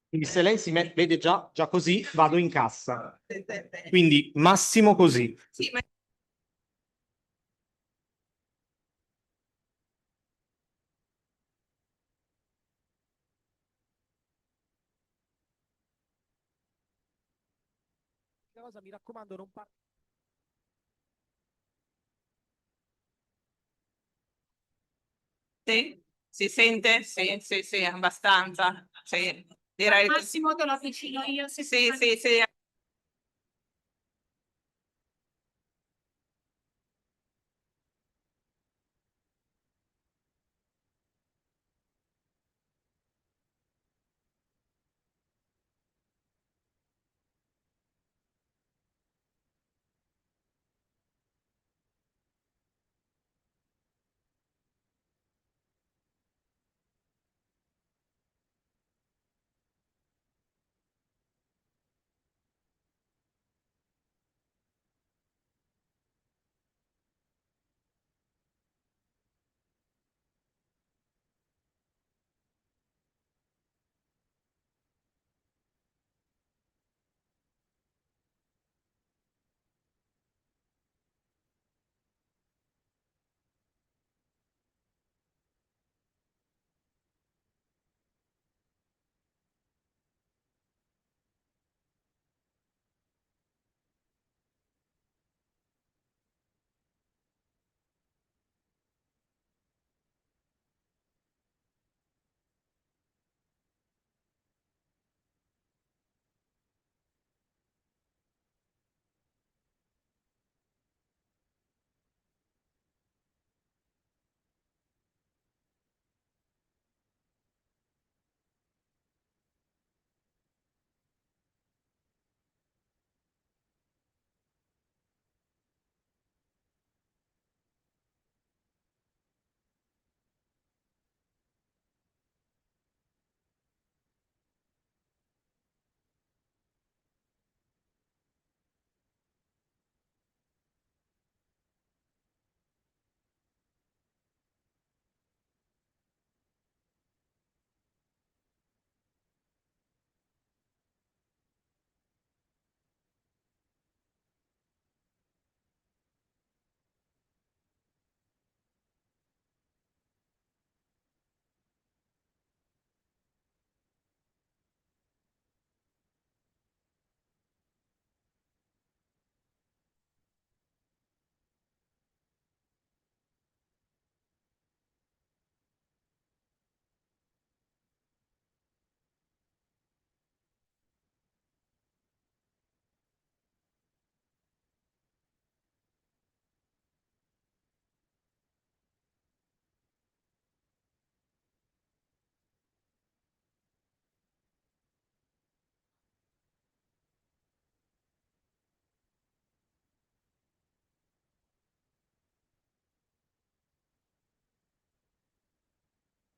Quindi se lei vede già così, vado in cassa. Quindi massimo così. Sì, ma Cosa mi raccomando, non par- sì, si sente? Sì, sì, sì, abbastanza. Sì, direi. Al massimo te lo avvicino io. Sì, sì, sì, sì.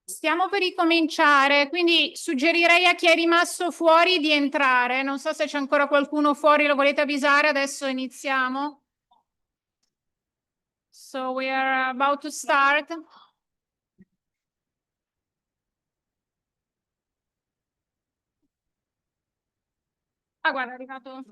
Stiamo per ricominciare, quindi suggerirei a chi è rimasto fuori di entrare. Non so se c'è ancora qualcuno fuori, lo volete avvisare? Adesso iniziamo. So we are about to start. Ah, guarda, è arrivato.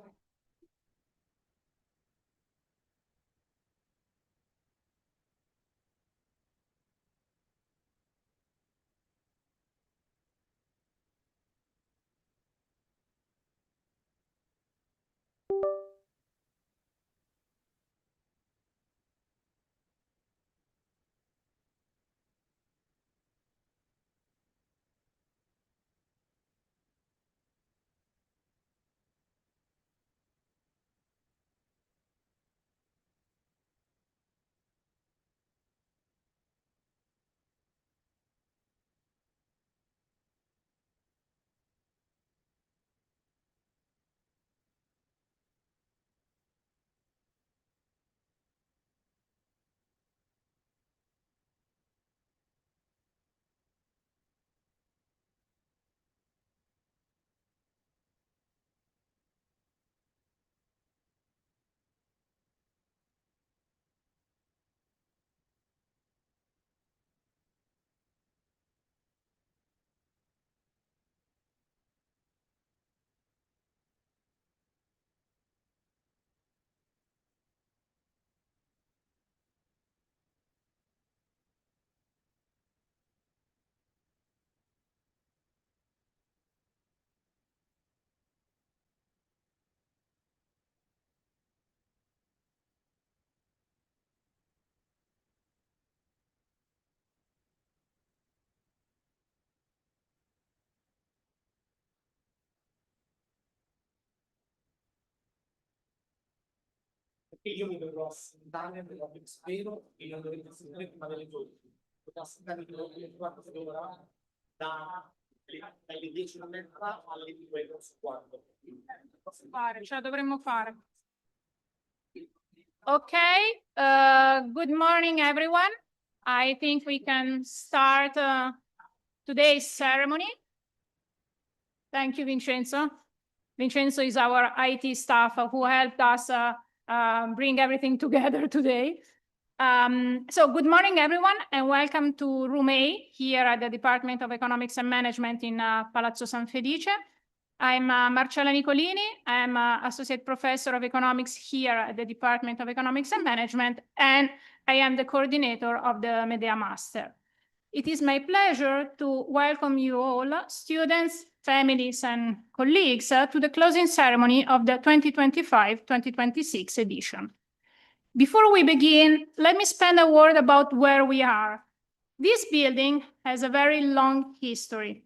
E io mi dovrò assentare per l'obbligo spero e non dovete assentare prima delle 12. Potete assentare per le 4 ore dalle 10:30 alle 2:15. Ce la dovremmo fare. Okay, good morning, everyone. I think we can start today's ceremony. Thank you, Vincenzo. Vincenzo is our IT staff who helped us bring everything together today. So good morning, everyone, and welcome to Room A here at the Department of Economics and Management in Palazzo San Felice. I'm Marcella Nicolini. I'm Associate Professor of Economics here at the Department of Economics and Management, and I am the coordinator of the MEDEA Master. It is my pleasure to welcome you all, students, families, and colleagues, to the closing ceremony of the 2025-2026 edition. Before we begin, let me spend a word about where we are. This building has a very long history.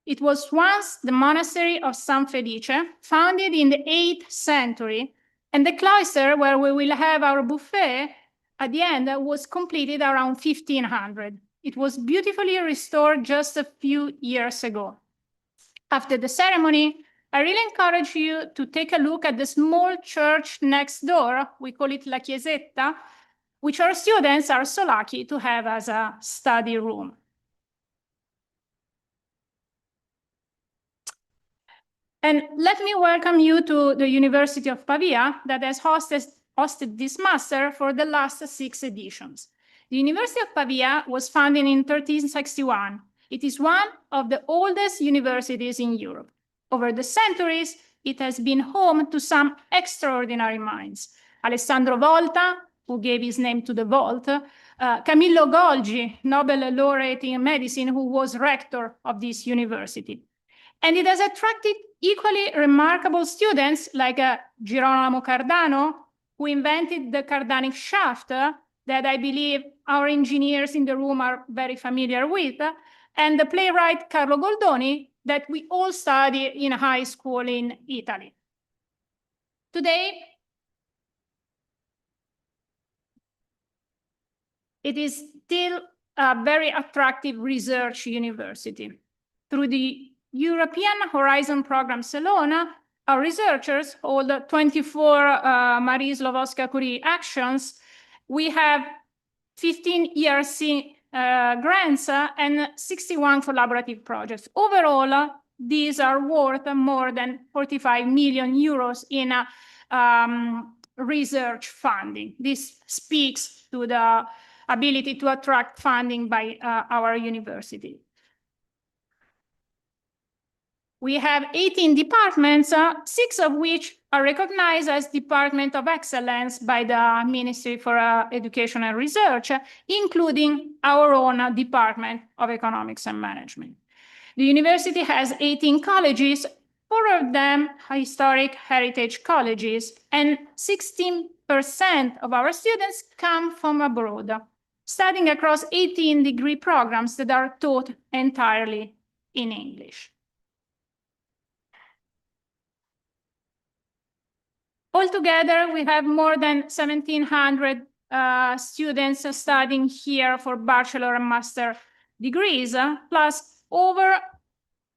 It was once the monastery of San Felice, founded in the 8th century, and the cloister where we will have our buffet at the end was completed around 1500. It was beautifully restored just a few years ago. After the ceremony, I really encourage you to take a look at the small church next door, we call it La Chiesetta, which our students are so lucky to have as a study room. And let me welcome you to the University of Pavia that has hosted this master for the last 6 editions. The University of Pavia was founded in 1361. It is one of the oldest universities in Europe. Over the centuries, it has been home to some extraordinary minds. Alessandro Volta, who gave his name to the vault, Camillo Golgi, Nobel laureate in medicine, who was rector of this university. And it has attracted equally remarkable students like Girolamo Cardano, who invented the Cardanic shaft that I believe our engineers in the room are very familiar with, and the playwright Carlo Goldoni that we all study in high school in Italy. Today, it is still a very attractive research university. Through the European Horizon Program Salona, our researchers hold 24 Marie Slowotska-Curie actions. We have 15 ERC grants and 61 collaborative projects. Overall, these are worth more than 45 million euros in research funding. This speaks to the ability to attract funding by our university. We have 18 departments, 6 of which are recognized as Department of Excellence by the Ministry for Education and Research, including our own Department of Economics and Management. The university has 18 colleges, 4 of them historic heritage colleges, and 16% of our students come from abroad, studying across 18 degree programs that are taught entirely in English. Altogether, we have more than 1,700 students studying here for bachelor and master degrees, plus over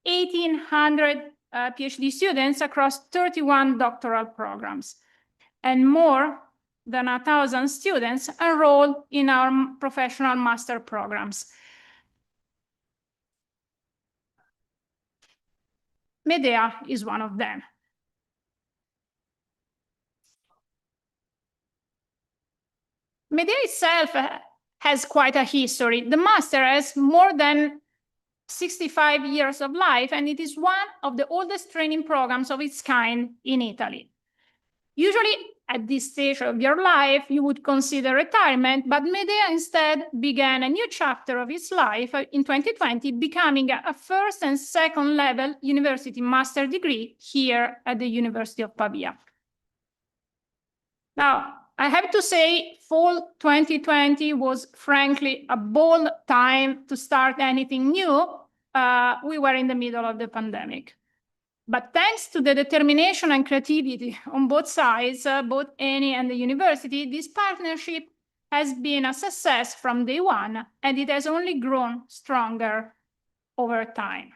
1,800 PhD students across 31 doctoral programs, and more than 1,000 students enrolled in our professional master programs. MEDEA is one of them. MEDEA itself has quite a history. The master has more than 65 years of life, and it is one of the oldest training programs of its kind in Italy. Usually, at this stage of your life, you would consider retirement, but MEDEA instead began a new chapter of its life in 2020, becoming a first and second level university master degree here at the University of Pavia. Now, I have to say, fall 2020 was frankly a bold time to start anything new. We were in the middle of the pandemic. But thanks to the determination and creativity on both sides, both Eni and the university, this partnership has been a success from day one, and it has only grown stronger over time.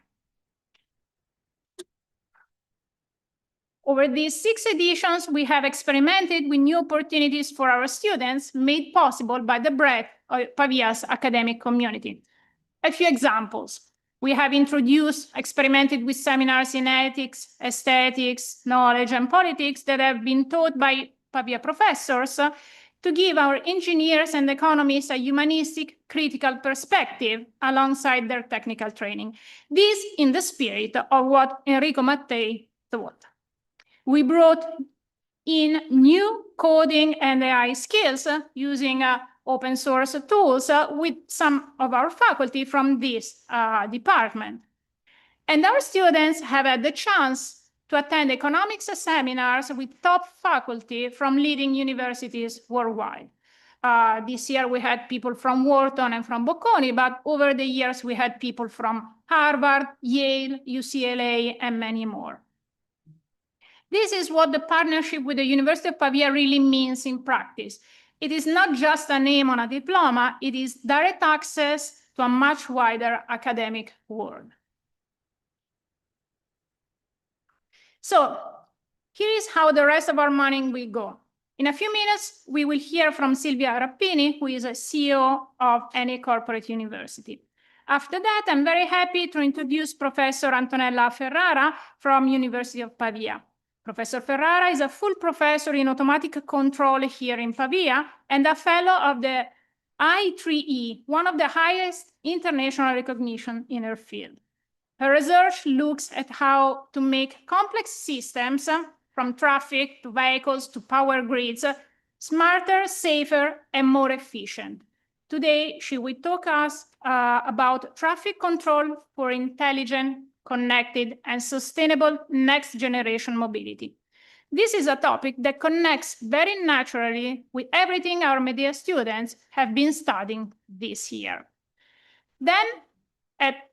Over these 6 editions, we have experimented with new opportunities for our students made possible by the breadth of Pavia's academic community. A few examples. We have experimented with seminars in ethics, aesthetics, knowledge, and politics that have been taught by Pavia professors to give our engineers and economists a humanistic, critical perspective alongside their technical training. This in the spirit of what Enrico Mattei thought. We brought in new coding and AI skills using open source tools with some of our faculty from this department. And our students have had the chance to attend economics seminars with top faculty from leading universities worldwide. This year we had people from Wharton and from Bocconi, but over the years we had people from Harvard, Yale, UCLA, and many more. This is what the partnership with the University of Pavia really means in practice. It is not just a name on a diploma, it is direct access to a much wider academic world. So here is how the rest of our morning will go. In a few minutes, we will hear from Silvia Rappini, who is a CEO of Eni Corporate University. After that, I'm very happy to introduce Professor Antonella Ferrara from University of Pavia. Professor Ferrara is a full professor in automatic control here in Pavia and a fellow of the I3E, one of the highest international recognition in her field. Her research looks at how to make complex systems, from traffic to vehicles to power grids, smarter, safer, and more efficient. Today, she will talk us about traffic control for intelligent, connected, and sustainable next-generation mobility. This is a topic that connects very naturally with everything our MEDEA students have been studying this year. Then, at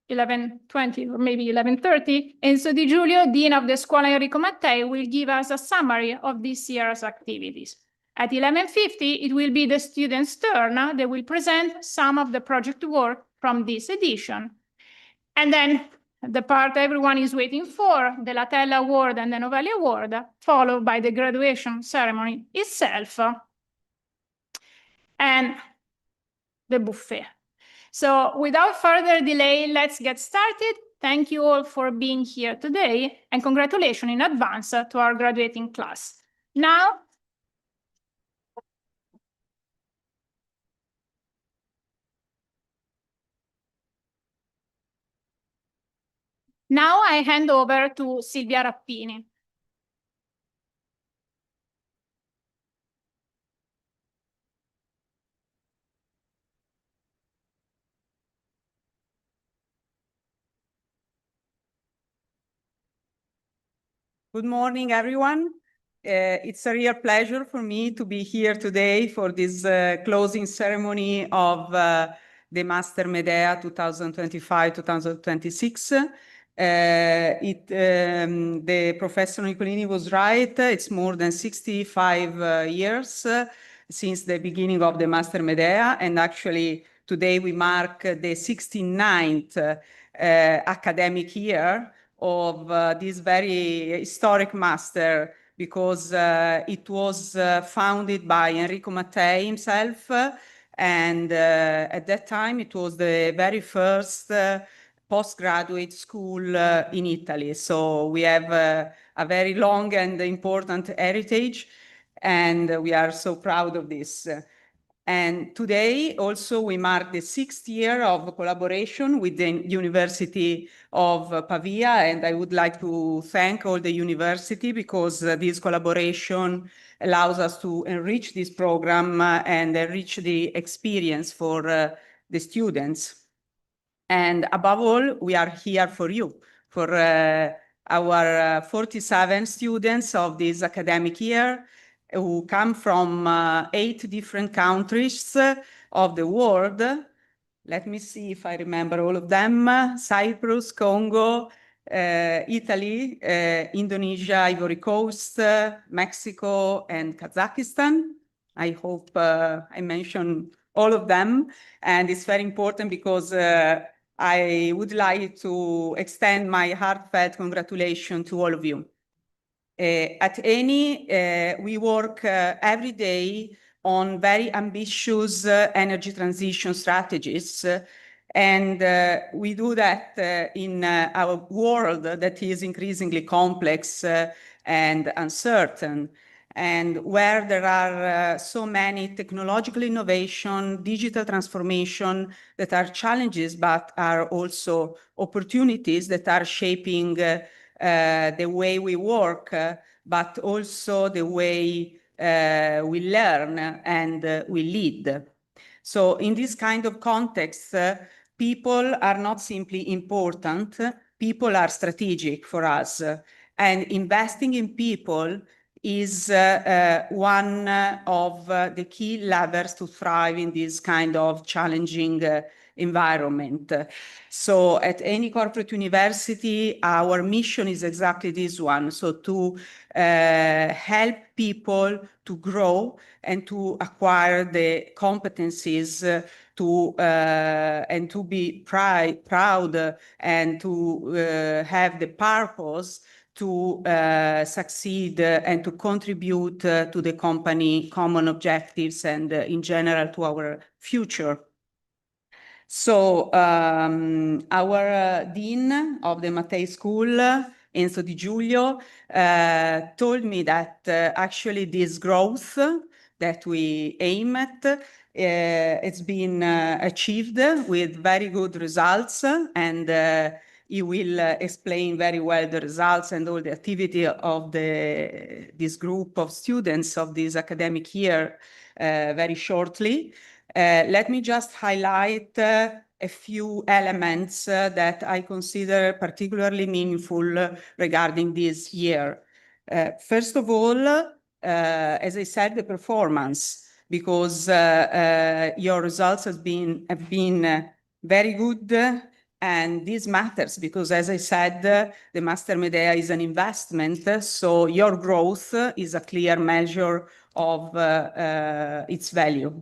11:20 or maybe 11:30, Enzo Di Giulio, Dean of the Scuola Enrico Mattei, will give us a summary of this year's activities. At 11:50, it will be the students' turn. They will present some of the project work from this edition. And then the part everyone is waiting for, the Latella Award and the Novelli Award, followed by the graduation ceremony itself and the buffet. So without further delay, let's get started. Thank you all for being here today, and congratulations in advance to our graduating class. Now I hand over to Silvia Rappini. Good morning, everyone. It's a real pleasure for me to be here today for this closing ceremony of the Master MEDEA 2025-2026. The Professor Nicolini was right. It's more than 65 years since the beginning of the Master MEDEA, and actually today we mark the 69th academic year of this very historic master, because it was founded by Enrico Mattei himself, and at that time it was the very first postgraduate school in Italy. So we have a very long and important heritage, and we are so proud of this. And today also we mark the 6th year of collaboration with the University of Pavia, and I would like to thank all the university, because this collaboration allows us to enrich this program and enrich the experience for the students. And above all, we are here for you, for our 47 students of this academic year, who come from 8 different countries of the world. Let me see if I remember all of them: Cyprus, Congo, Italy, Indonesia, Ivory Coast, Mexico, and Kazakhstan. I hope I mentioned all of them. And it's very important because I would like to extend my heartfelt congratulations to all of you. At Eni, we work every day on very ambitious energy transition strategies. And we do that in our world that is increasingly complex and uncertain, and where there are so many technological innovation, digital transformation that are challenges, but are also opportunities that are shaping the way we work, but also the way we learn and we lead. So in this kind of context, people are not simply important, people are strategic for us. And investing in people is one of the key levers to thrive in this kind of challenging environment. So at any corporate university, our mission is exactly this one. So to help people to grow and to acquire the competencies and to be proud and to have the purpose to succeed and to contribute to the company common objectives and in general to our future. So our Dean of the Mattei School, Enzo Di Giulio, told me that actually this growth that we aim at, it's been achieved with very good results, and he will explain very well the results and all the activity of this group of students of this academic year very shortly. Let me just highlight a few elements that I consider particularly meaningful regarding this year. First of all, as I said, the performance, because your results have been very good, and this matters because, as I said, the Master Medea is an investment, so your growth is a clear measure of its value.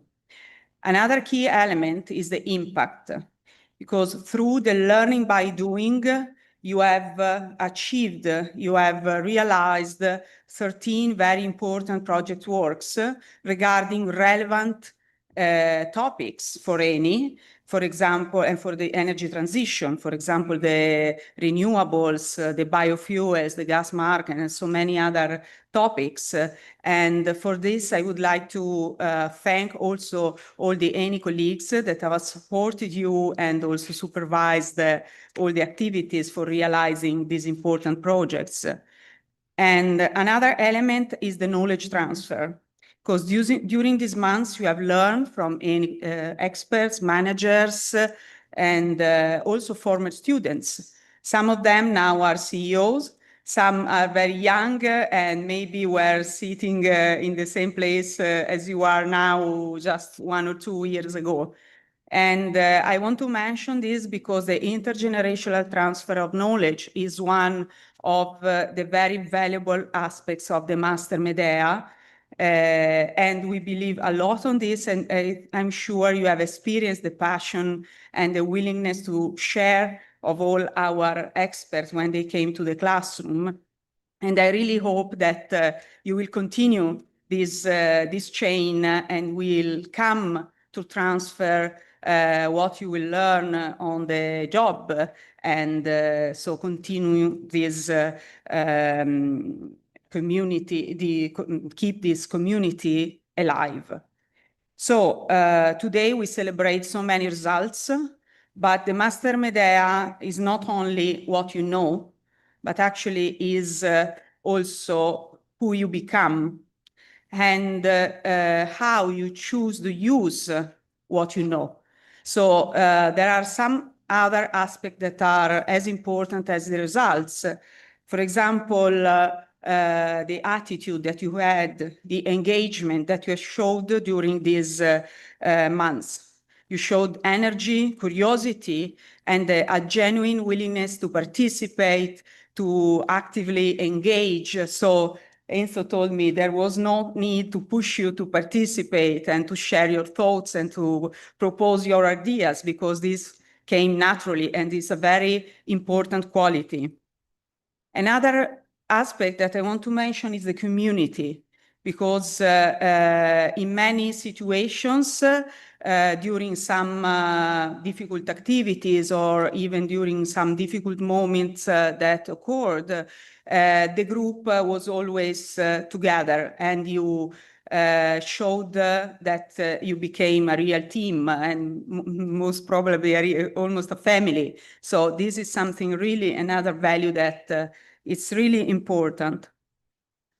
Another key element is the impact, because through the learning by doing, you have achieved, you have realized 13 very important project works regarding relevant topics for Eni, for example, and for the energy transition, for example, the renewables, the biofuels, the gas market, and so many other topics. And for this, I would like to thank also all the Eni colleagues that have supported you and also supervised all the activities for realizing these important projects. And another element is the knowledge transfer, because during these months, you have learned from experts, managers, and also former students. Some of them now are CEOs. Some are very young and maybe were sitting in the same place as you are now just 1 or 2 years ago. And I want to mention this because the intergenerational transfer of knowledge is one of the very valuable aspects of the Master Medea. And we believe a lot on this, and I'm sure you have experienced the passion and the willingness to share of all our experts when they came to the classroom. And I really hope that you will continue this chain and will come to transfer what you will learn on the job, and so continue this community, keep this community alive. So today we celebrate so many results, but the Master Medea is not only what you know, but actually is also who you become and how you choose to use what you know. So there are some other aspects that are as important as the results. For example, the attitude that you had, the engagement that you showed during these months. You showed energy, curiosity, and a genuine willingness to participate, to actively engage. So Enzo told me there was no need to push you to participate and to share your thoughts and to propose your ideas, because this came naturally, and is a very important quality. Another aspect that I want to mention is the community, because in many situations, during some difficult activities, or even during some difficult moments that occurred, the group was always together, and you showed that you became a real team, and most probably almost a family. So this is something really, another value that it's really important.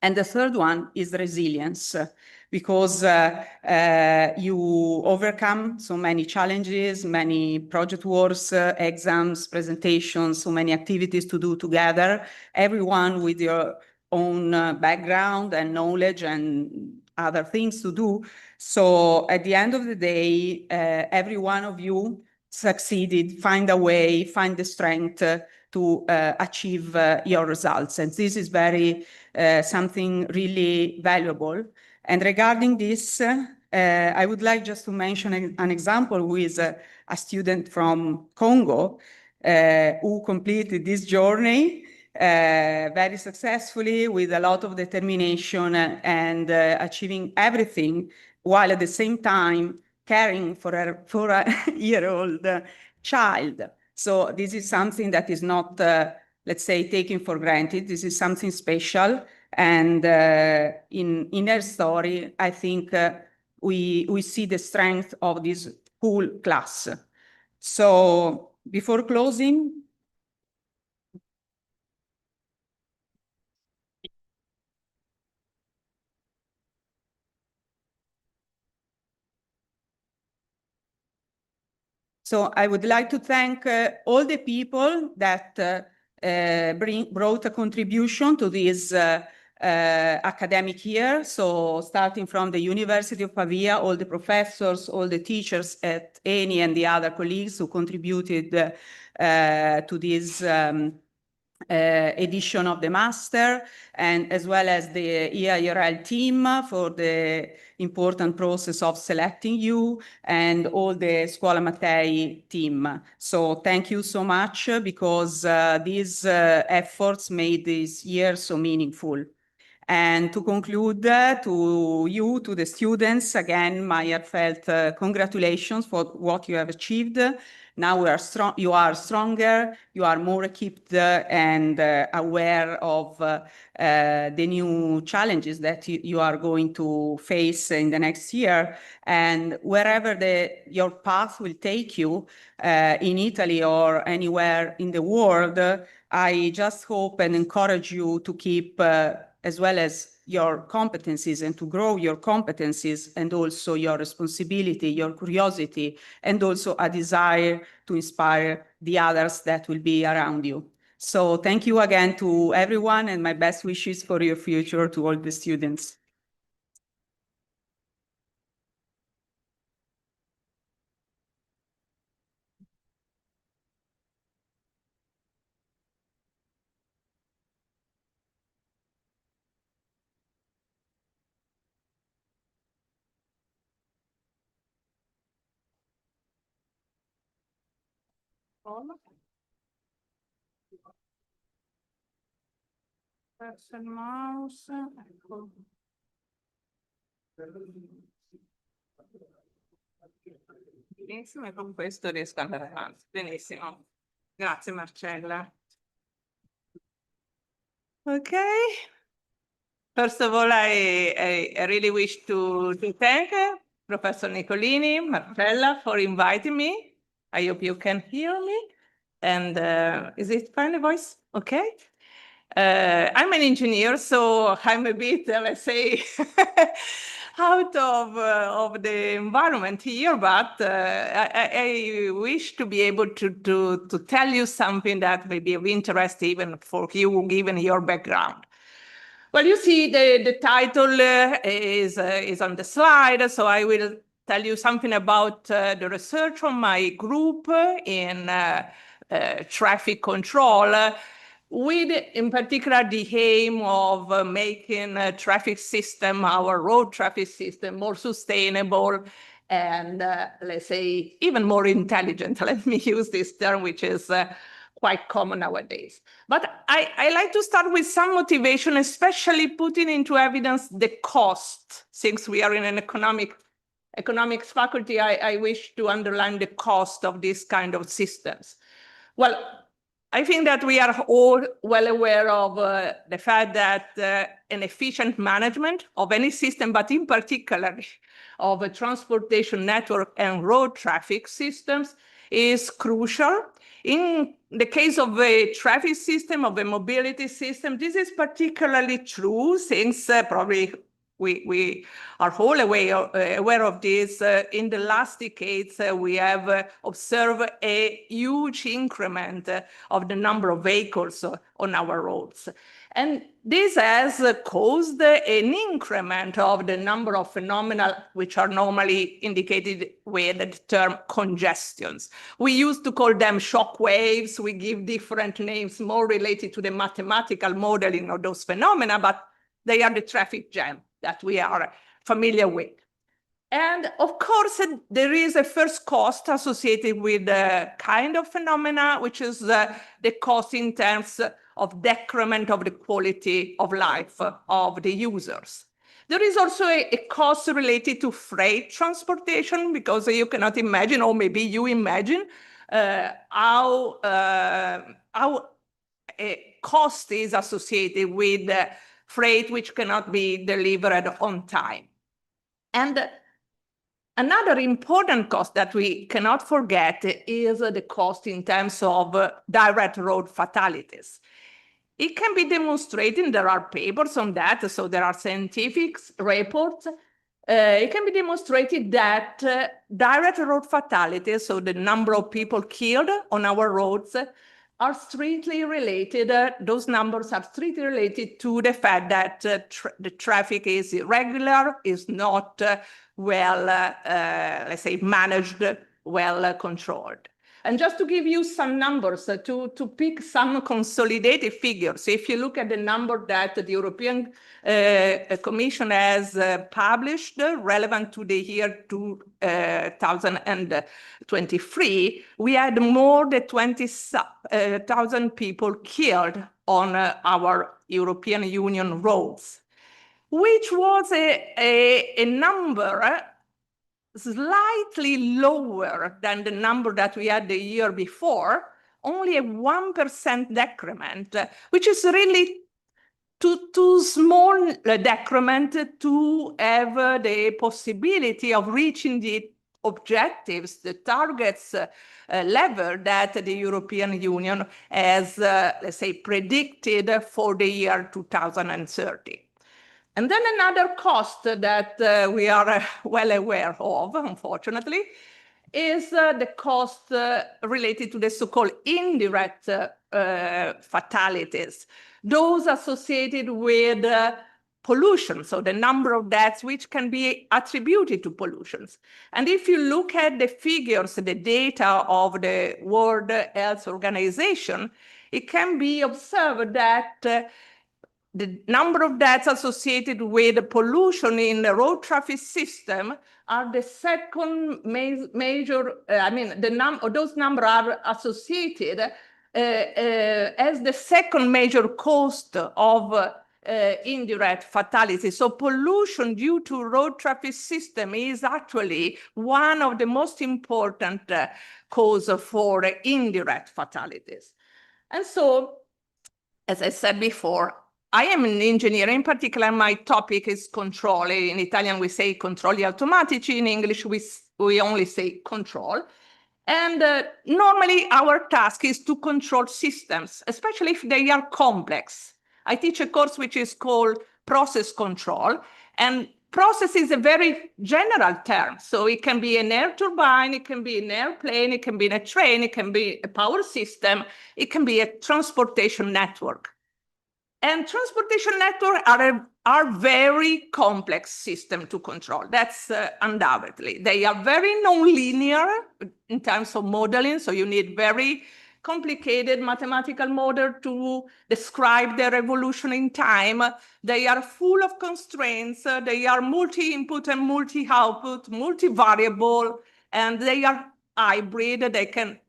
And the third one is resilience, because you overcome so many challenges, many project works, exams, presentations, so many activities to do together, everyone with your own background and knowledge and other things to do. So at the end of the day, every one of you succeeded, find a way, find the strength to achieve your results. And this is very something really valuable. And regarding this, I would like just to mention an example who is a student from Congo who completed this journey very successfully, with a lot of determination and achieving everything, while at the same time caring for a year-old child. So this is something that is not, let's say, taken for granted. This is something special. And in her story, I think we see the strength of this whole class. So before closing, so I would like to thank all the people that brought a contribution to this academic year. So starting from the University of Pavia, all the professors, all the teachers at ENI, and the other colleagues who contributed to this edition of the master, and as well as the EIRL team for the important process of selecting you, and all the Scuola Mattei team. So thank you so much, because these efforts made this year so meaningful. And to conclude, to you, to the students, again, my heartfelt congratulations for what you have achieved. Now we are strong. You are stronger. You are more equipped and aware of the new challenges that you are going to face in the next year. And wherever your path will take you, in Italy or anywhere in the world, I just hope and encourage you to keep, as well as your competencies, and to grow your competencies, and also your responsibility, your curiosity, and also a desire to inspire the others that will be around you. So thank you again to everyone, and my best wishes for your future to all the students. Perso il mouse. Ecco. Benissimo, e con questo riesco ad andare avanti. Benissimo. Grazie Marcella. Okay. First of all, I really wish to thank Professor Nicolini, Marcella, for inviting me. I hope you can hear me. And is it fine, the voice? Okay. I'm an engineer, so I'm a bit, let's say, out of the environment here, but I wish to be able to tell you something that may be of interest even for you, given your background. Well, you see the title is on the slide, so I will tell you something about the research on my group in traffic control, with in particular the aim of making traffic system, our road traffic system, more sustainable and let's say even more intelligent. Let me use this term, which is quite common nowadays. But I like to start with some motivation, especially putting into evidence the cost. Since we are in an economics faculty, I wish to underline the cost of these kind of systems. Well, I think that we are all well aware of the fact that an efficient management of any system, but in particular of a transportation network and road traffic systems, is crucial. In the case of a traffic system, of a mobility system, this is particularly true since probably we are all aware of this. In the last decades, we have observed a huge increment of the number of vehicles on our roads. And this has caused an increment of the number of phenomena which are normally indicated with the term congestions. We used to call them shock waves. We give different names more related to the mathematical modeling of those phenomena, but they are the traffic jam that we are familiar with. And of course, there is a first cost associated with the kind of phenomena, which is the cost in terms of decrement of the quality of life of the users. There is also a cost related to freight transportation, because you cannot imagine, or maybe you imagine, how a cost is associated with freight which cannot be delivered on time. And another important cost that we cannot forget is the cost in terms of direct road fatalities. It can be demonstrated, there are papers on that, so there are scientific reports. It can be demonstrated that direct road fatalities, so the number of people killed on our roads, are strictly related, those numbers are strictly related to the fact that the traffic is irregular, is not well, let's say, managed, well controlled. And just to give you some numbers, to pick some consolidated figures, if you look at the number that the European Commission has published, relevant to the year 2023, we had more than 20,000 people killed on our European Union roads, which was a number slightly lower than the number that we had the year before, only a 1% decrement, which is really too small a decrement to have the possibility of reaching the objectives, the targets level that the European Union has, let's say, predicted for the year 2030. And then another cost that we are well aware of, unfortunately, is the cost related to the so-called indirect fatalities, those associated with pollution, so the number of deaths which can be attributed to pollution. And if you look at the figures, the data of the World Health Organization, it can be observed that the number of deaths associated with pollution in the road traffic system are the second major, those numbers are associated as the second major cost of indirect fatality. So pollution due to road traffic system is actually one of the most important causes for indirect fatalities. And so, as I said before, I am an engineer. In particular, my topic is control. In Italian, we say controlli automatici. In English, we only say control. And normally, our task is to control systems, especially if they are complex. I teach a course which is called process control. And process is a very general term. So it can be an air turbine, it can be an airplane, it can be a train, it can be a power system, it can be a transportation network. And transportation networks are are very complex system to control. That's undoubtedly. They are very nonlinear in terms of modeling, so you need very complicated mathematical model to describe their evolution in time. They are full of constraints. They are multi-input and multi-output, multi-variable, and they are hybrid.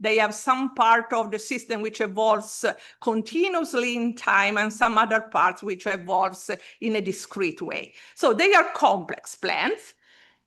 They have some part of the system which evolves continuously in time and some other parts which evolves in a discrete way. So they are complex plans,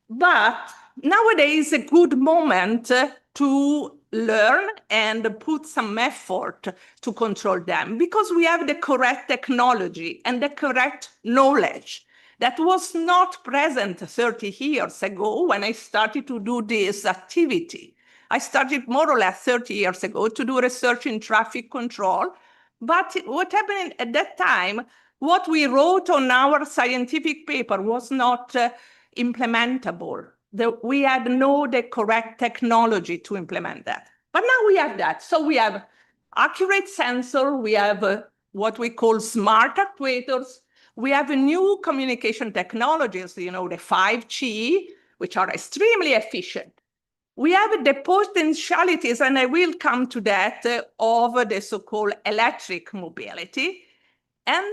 but nowadays a good moment to learn and put some effort to control them because we have the correct technology and the correct knowledge that was not present 30 years ago when I started to do this activity. I started more or less 30 years ago to do research in traffic control. But what happened at that time, what we wrote on our scientific paper was not implementable. We had the correct technology to implement that. But now we have that. So we have accurate sensor, we have what we call smart actuators, we have new communication technologies, the 5G, which are extremely efficient. We have the potentialities, and I will come to that, of the so-called electric mobility. And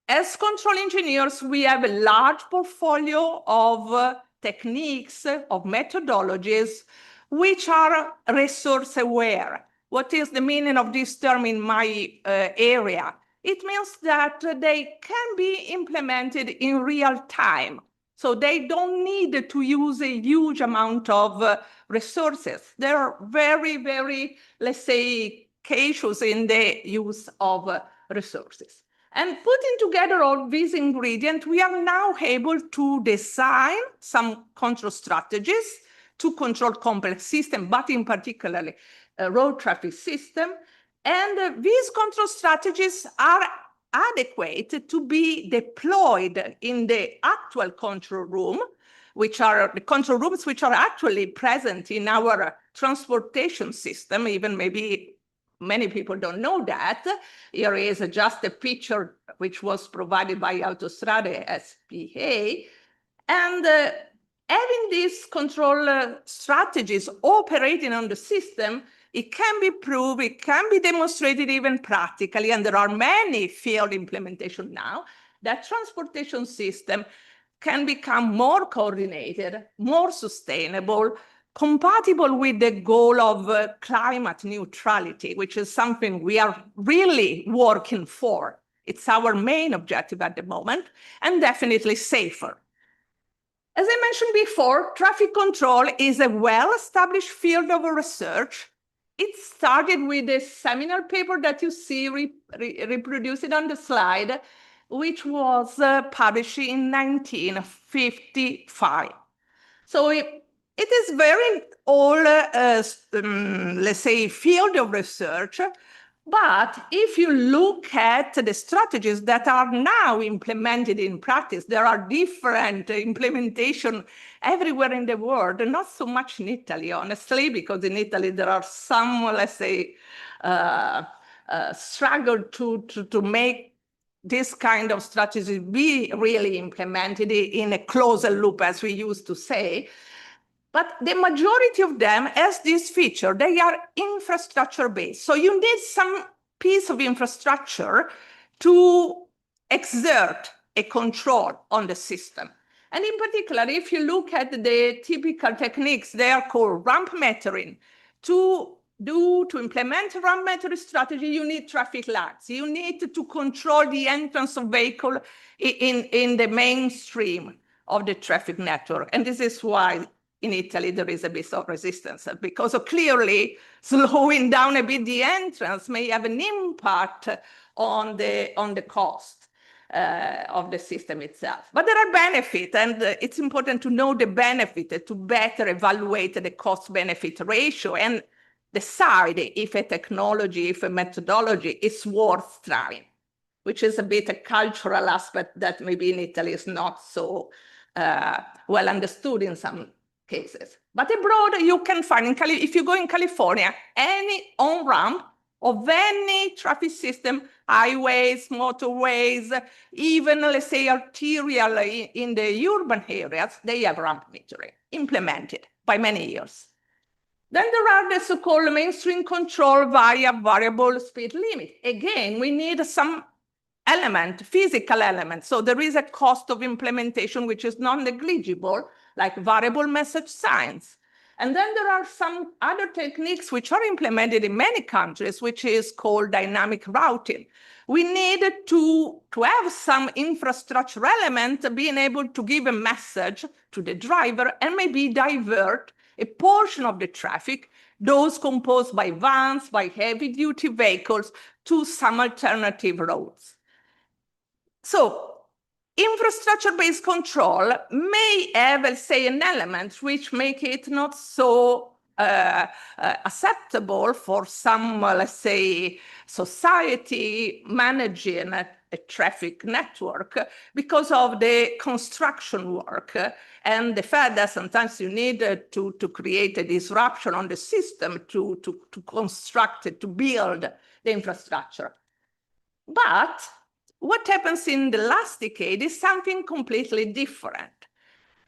as control engineers, we have a large portfolio of techniques, of methodologies, which are resource aware. What is the meaning of this term in my area? It means that they can be implemented in real time. So they don't need to use a huge amount of resources. They're very, very, let's say, cautious in the use of resources. And putting together all these ingredients, we are now able to design some control strategies to control complex systems, but in particular, road traffic system. And these control strategies are adequate to be deployed in the actual control room, which are the control rooms which are actually present in our transportation system. Even maybe many people don't know that. Here is just a picture which was provided by Autostrade SPA. And having these control strategies operating on the system, it can be proved, it can be demonstrated even practically, and there are many field implementation now, that transportation system can become more coordinated, more sustainable, compatible with the goal of climate neutrality, which is something we are really working for. It's our main objective at the moment, and definitely safer. As I mentioned before, traffic control is a well-established field of research. It started with a seminal paper that you see reproduced on the slide, which was published in 1955. So it is very old, let's say, field of research. But if you look at the strategies that are now implemented in practice, there are different implementation everywhere in the world, not so much in Italy, honestly, because in Italy there are some, let's say, struggle to make this kind of strategy be really implemented in a closed loop, as we used to say. But the majority of them has this feature. They are infrastructure-based. So you need some piece of infrastructure to exert a control on the system. And in particular, if you look at the typical techniques, they are called ramp metering. To implement a ramp metering strategy, you need traffic lights. You need to control the entrance of vehicle in the mainstream of the traffic network. And this is why in Italy, there is a bit of resistance because clearly slowing down a bit the entrance may have an impact on the cost of the system itself. But there are benefits, and it's important to know the benefit to better evaluate the cost-benefit ratio and decide if a technology, if a methodology is worth trying, which is a bit a cultural aspect that maybe in Italy is not so well understood in some cases. But abroad, you can find, if you go in California, any on-ramp of any traffic system, highways, motorways, even, let's say, arterial in the urban areas, they have ramp metering implemented by many years. Then there are the so-called mainstream control via variable speed limit. Again, we need some element, physical element. So there is a cost of implementation which is non-negligible, like variable message signs. And then there are some other techniques which are implemented in many countries, which is called dynamic routing. We need to have some infrastructure element being able to give a message to the driver and maybe divert a portion of the traffic, those composed by vans, by heavy-duty vehicles, to some alternative roads. So infrastructure-based control may have, let's say, an element which make it not so acceptable for some, let's say, society managing a traffic network because of the construction work and the fact that sometimes you need to create a disruption on the system to construct it, to build the infrastructure. But what happens in the last decade is something completely different.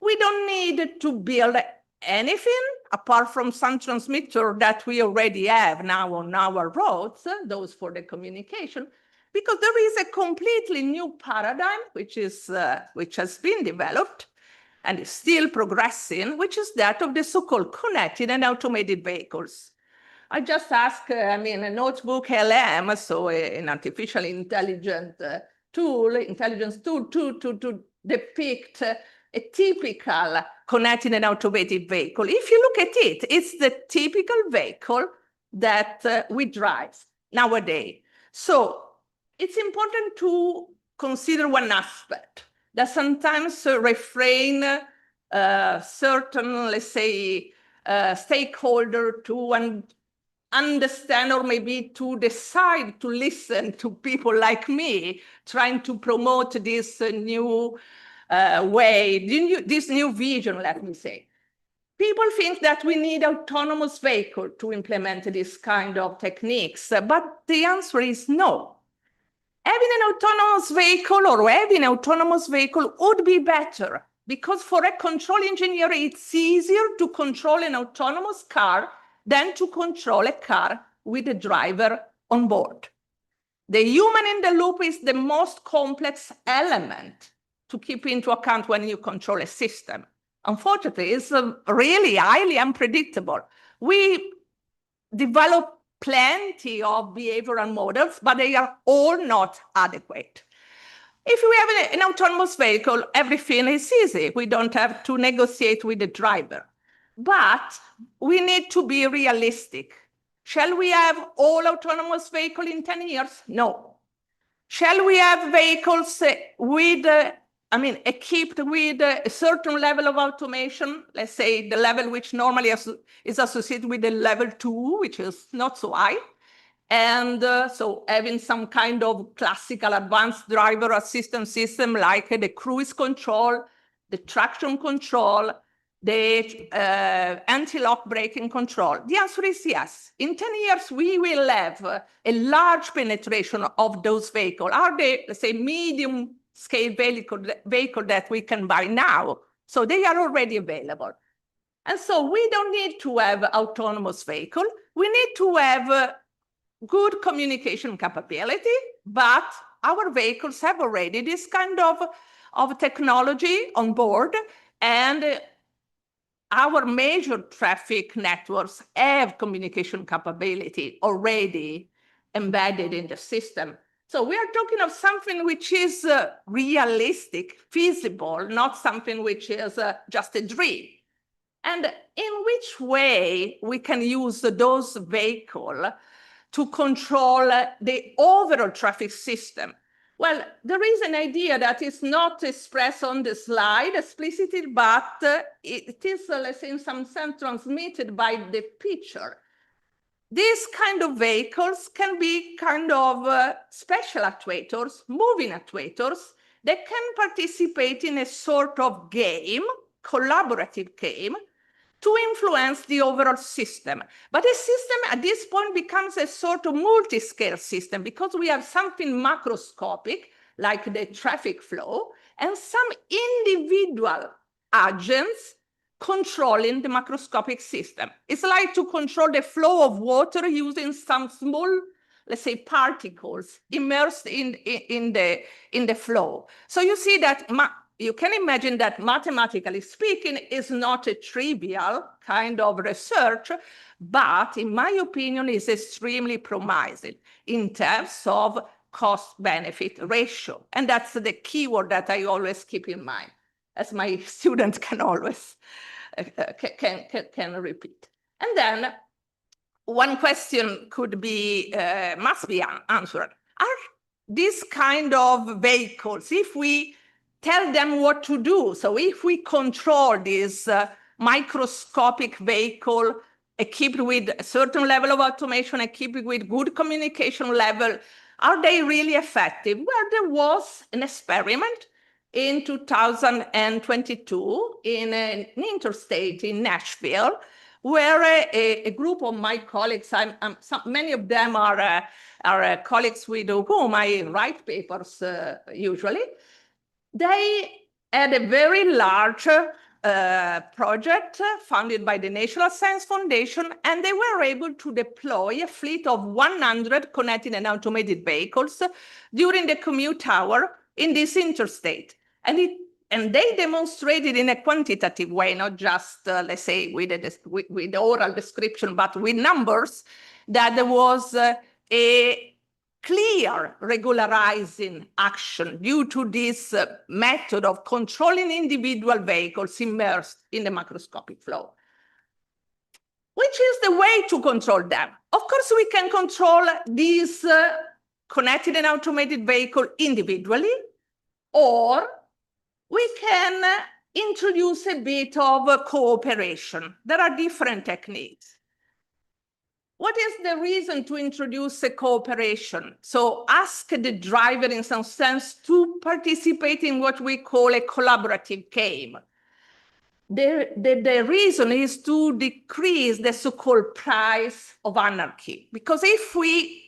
We don't need to build anything apart from some transmitter that we already have now on our roads, those for the communication, because there is a completely new paradigm which has been developed and is still progressing, which is that of the so-called connected and automated vehicles. I just asked, a notebook LM, so an artificial intelligence tool to depict a typical connected and automated vehicle. If you look at it, it's the typical vehicle that we drive nowadays. So it's important to consider one aspect that sometimes refrain certain, let's say, stakeholder to understand or maybe to decide to listen to people like me trying to promote this new way, this new vision, let me say. People think that we need autonomous vehicle to implement this kind of techniques, but the answer is no. Having an autonomous vehicle or having an autonomous vehicle would be better because for a control engineer, it's easier to control an autonomous car than to control a car with a driver on board. The human in the loop is the most complex element to keep into account when you control a system. Unfortunately, it's really highly unpredictable. We develop plenty of behavioral models, but they are all not adequate. If we have an autonomous vehicle, everything is easy. We don't have to negotiate with the driver. But we need to be realistic. Shall we have all autonomous vehicles in 10 years? No. Shall we have vehicles equipped with a certain level of automation, let's say the level which normally is associated with the level 2, which is not so high, and so having some kind of classical advanced driver assistance system like the cruise control, the traction control, the anti-lock braking control? The answer is yes. In 10 years, we will have a large penetration of those vehicles. Are they, let's say, medium-scale vehicle that we can buy now? So they are already available. And so we don't need to have autonomous vehicle. We need to have good communication capability, but our vehicles have already this kind of technology on board, and our major traffic networks have communication capability already embedded in the system. So we are talking of something which is realistic, feasible, not something which is just a dream. And in which way we can use those vehicles to control the overall traffic system? Well, there is an idea that is not expressed on the slide explicitly, but it is, let's say, in some sense transmitted by the picture. These kind of vehicles can be kind of special actuators, moving actuators, that can participate in a sort of game, collaborative game, to influence the overall system. But the system at this point becomes a sort of multi-scale system because we have something macroscopic, like the traffic flow, and some individual agents controlling the macroscopic system. It's like to control the flow of water using some small, let's say, particles immersed in the flow. So you see that you can imagine that mathematically speaking is not a trivial kind of research, but in my opinion is extremely promising in terms of cost-benefit ratio. And that's the keyword that I always keep in mind, as my students can always can repeat. And then one question could be, must be answered. Are these kind of vehicles, if we tell them what to do, so if we control this microscopic vehicle equipped with a certain level of automation, equipped with good communication level, are they really effective? Well, there was an experiment in 2022 in an interstate in Nashville, where a group of my colleagues, many of them are colleagues with whom I write papers usually, they had a very large project funded by the National Science Foundation, and they were able to deploy a fleet of 100 connected and automated vehicles during the commute hour in this interstate. And they demonstrated in a quantitative way, not just, let's say, with oral description, but with numbers, that there was a clear regularizing action due to this method of controlling individual vehicles immersed in the macroscopic flow. Which is the way to control them? Of course, we can control these connected and automated vehicles individually, or we can introduce a bit of cooperation. There are different techniques. What is the reason to introduce a cooperation? So ask the driver in some sense to participate in what we call a collaborative game. The reason is to decrease the so-called price of anarchy. Because if we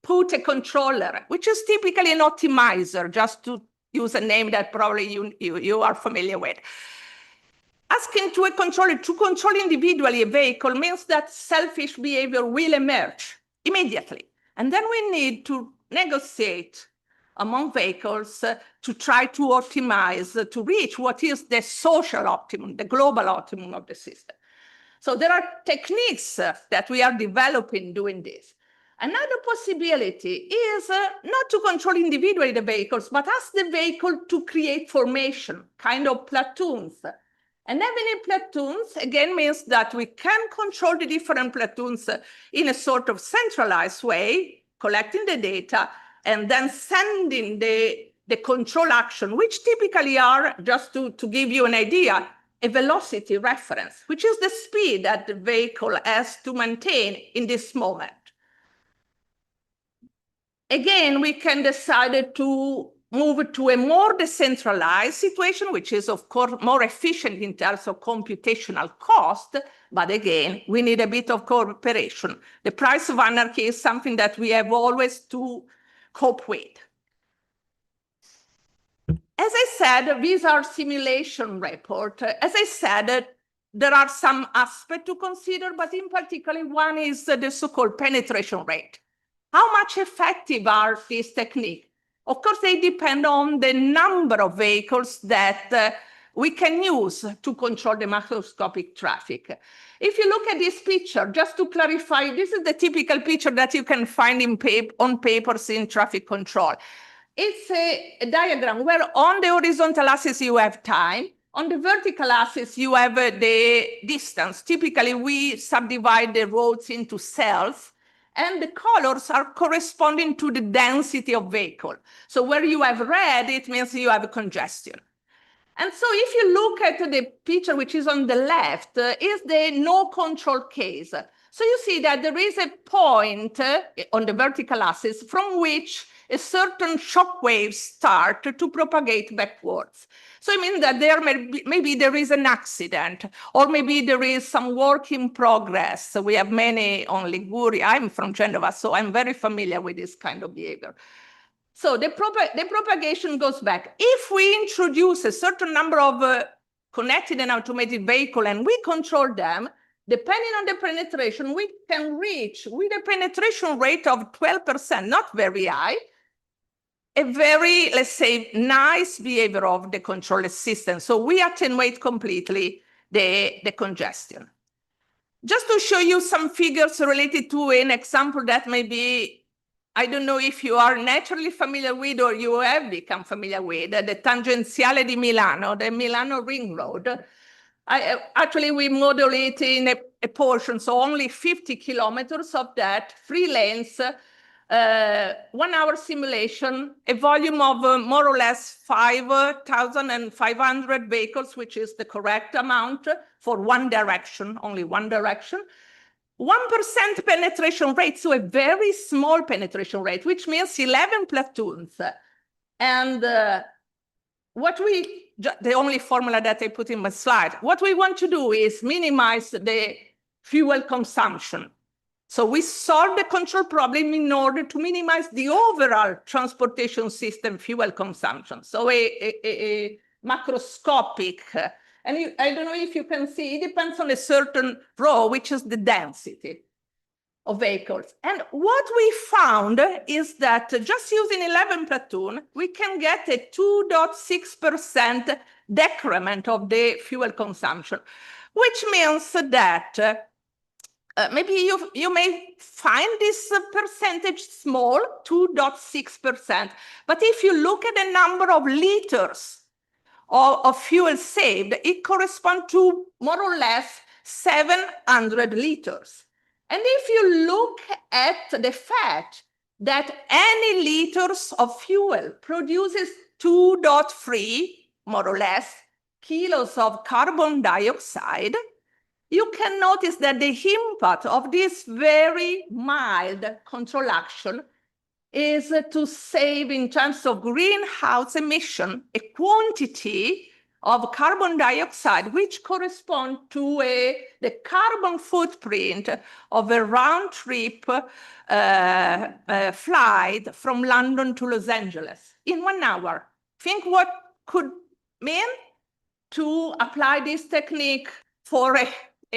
put a controller, which is typically an optimizer, just to use a name that probably you are familiar with, asking to a controller to control individually a vehicle means that selfish behavior will emerge immediately. And then we need to negotiate among vehicles to try to optimize, to reach what is the social optimum, the global optimum of the system. So there are techniques that we are developing doing this. Another possibility is not to control individually the vehicles, but ask the vehicle to create formation, kind of platoons. And having platoons, again, means that we can control the different platoons in a sort of centralized way, collecting the data, and then sending the control action, which typically are, just to give you an idea, a velocity reference, which is the speed that the vehicle has to maintain in this moment. Again, we can decide to move to a more decentralized situation, which is, of course, more efficient in terms of computational cost. But again, we need a bit of cooperation. The price of anarchy is something that we have always to cope with. As I said, these are simulation reports. As I said, there are some aspects to consider, but in particular, one is the so-called penetration rate. How much effective are these techniques? Of course, they depend on the number of vehicles that we can use to control the macroscopic traffic. If you look at this picture, just to clarify, this is the typical picture that you can find on papers in traffic control. It's a diagram where on the horizontal axis you have time, on the vertical axis you have the distance. Typically, we subdivide the roads into cells, and the colors are corresponding to the density of vehicle. So where you have red, it means you have congestion. And so if you look at the picture which is on the left, is the no control case. So you see that there is a point on the vertical axis from which a certain shock waves start to propagate backwards. So it means that there maybe there is an accident, or maybe there is some work in progress. So we have many on Liguria. I'm from Genova, so I'm very familiar with this kind of behavior. So the propagation goes back. If we introduce a certain number of connected and automated vehicles and we control them, depending on the penetration, we can reach, with a penetration rate of 12%, not very high, a very, let's say, nice behavior of the control system. So we attenuate completely the congestion. Just to show you some figures related to an example that maybe, I don't know if you are naturally familiar with or you have become familiar with, the Tangenziale di Milano, the Milano Ring Road. Actually, we model it in a portion, so only 50 kilometers of that, 3 lanes, 1 hour simulation, a volume of more or less 5,500 vehicles, which is the correct amount for one direction, only one direction. 1% penetration rate, so a very small penetration rate, which means 11 platoons. And the only formula that I put in my slide, what we want to do is minimize the fuel consumption. So we solve the control problem in order to minimize the overall transportation system fuel consumption. So a macroscopic, and I don't know if you can see, it depends on a certain rho, which is the density of vehicles. And what we found is that just using 11 platoon, we can get a 2.6% decrement of the fuel consumption, which means that maybe you may find this percentage small, 2.6%, but if you look at the number of liters of fuel saved, it corresponds to more or less 700 liters. And if you look at the fact that any liters of fuel produces 2.3, more or less, kilos of carbon dioxide, you can notice that the impact of this very mild control action is to save, in terms of greenhouse emission, a quantity of carbon dioxide which correspond to the carbon footprint of a round trip flight from London to Los Angeles in 1 hour. Think what could mean to apply this technique for a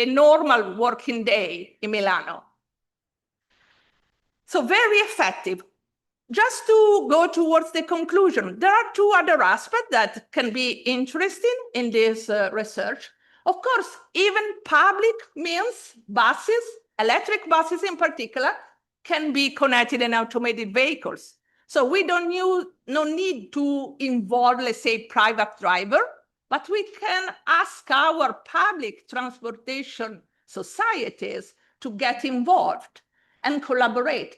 normal working day in Milano. So very effective. Just to go towards the conclusion, there are 2 other aspects that can be interesting in this research. Of course, even public means buses, electric buses in particular, can be connected and automated vehicles. So we don't no need to involve, let's say, private driver, but we can ask our public transportation societies to get involved and collaborate.